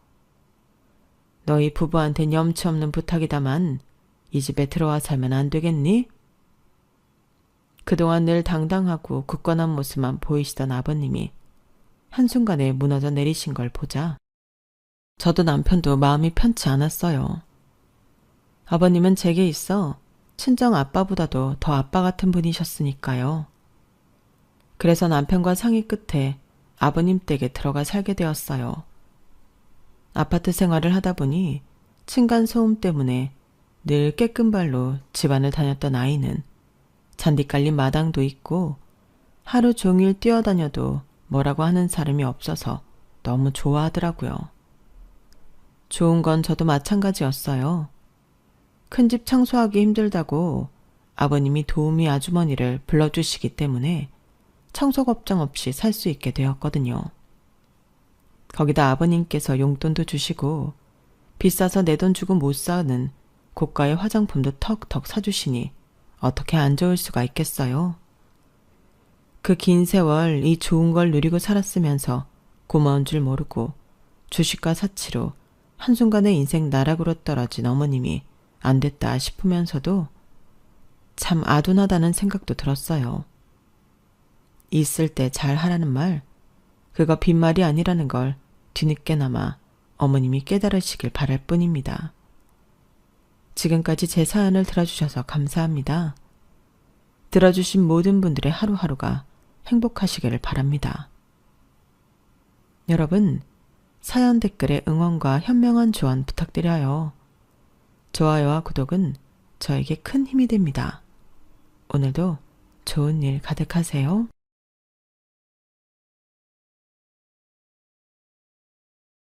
너희 부부한텐 염치 없는 부탁이다만 이 집에 들어와 살면 안 되겠니? 그동안 늘 당당하고 굳건한 모습만 보이시던 아버님이 한순간에 무너져 내리신 걸 보자 저도 남편도 마음이 편치 않았어요. 아버님은 제게 있어 친정 아빠보다도 더 아빠 같은 분이셨으니까요. 그래서 남편과 상의 끝에 아버님 댁에 들어가 살게 되었어요. 아파트 생활을 하다 보니 층간소음 때문에 늘 깨끗발로 집안을 다녔던 아이는 잔디 깔린 마당도 있고 하루 종일 뛰어다녀도 뭐라고 하는 사람이 없어서 너무 좋아하더라고요. 좋은 건 저도 마찬가지였어요. 큰 집 청소하기 힘들다고 아버님이 도우미 아주머니를 불러주시기 때문에 청소 걱정 없이 살 수 있게 되었거든요. 거기다 아버님께서 용돈도 주시고 비싸서 내 돈 주고 못 사는 고가의 화장품도 턱턱 사주시니 어떻게 안 좋을 수가 있겠어요. 그 긴 세월 이 좋은 걸 누리고 살았으면서 고마운 줄 모르고 주식과 사치로 한순간에 인생 나락으로 떨어진 어머님이 안 됐다 싶으면서도 참 아둔하다는 생각도 들었어요. 있을 때 잘 하라는 말, 그거 빈말이 아니라는 걸 뒤늦게나마 어머님이 깨달으시길 바랄 뿐입니다. 지금까지 제 사연을 들어주셔서 감사합니다. 들어주신 모든 분들의 하루하루가 행복하시기를 바랍니다. 여러분, 사연 댓글에 응원과 현명한 조언 부탁드려요. 좋아요와 구독은 저에게 큰 힘이 됩니다. 오늘도 좋은 일 가득하세요.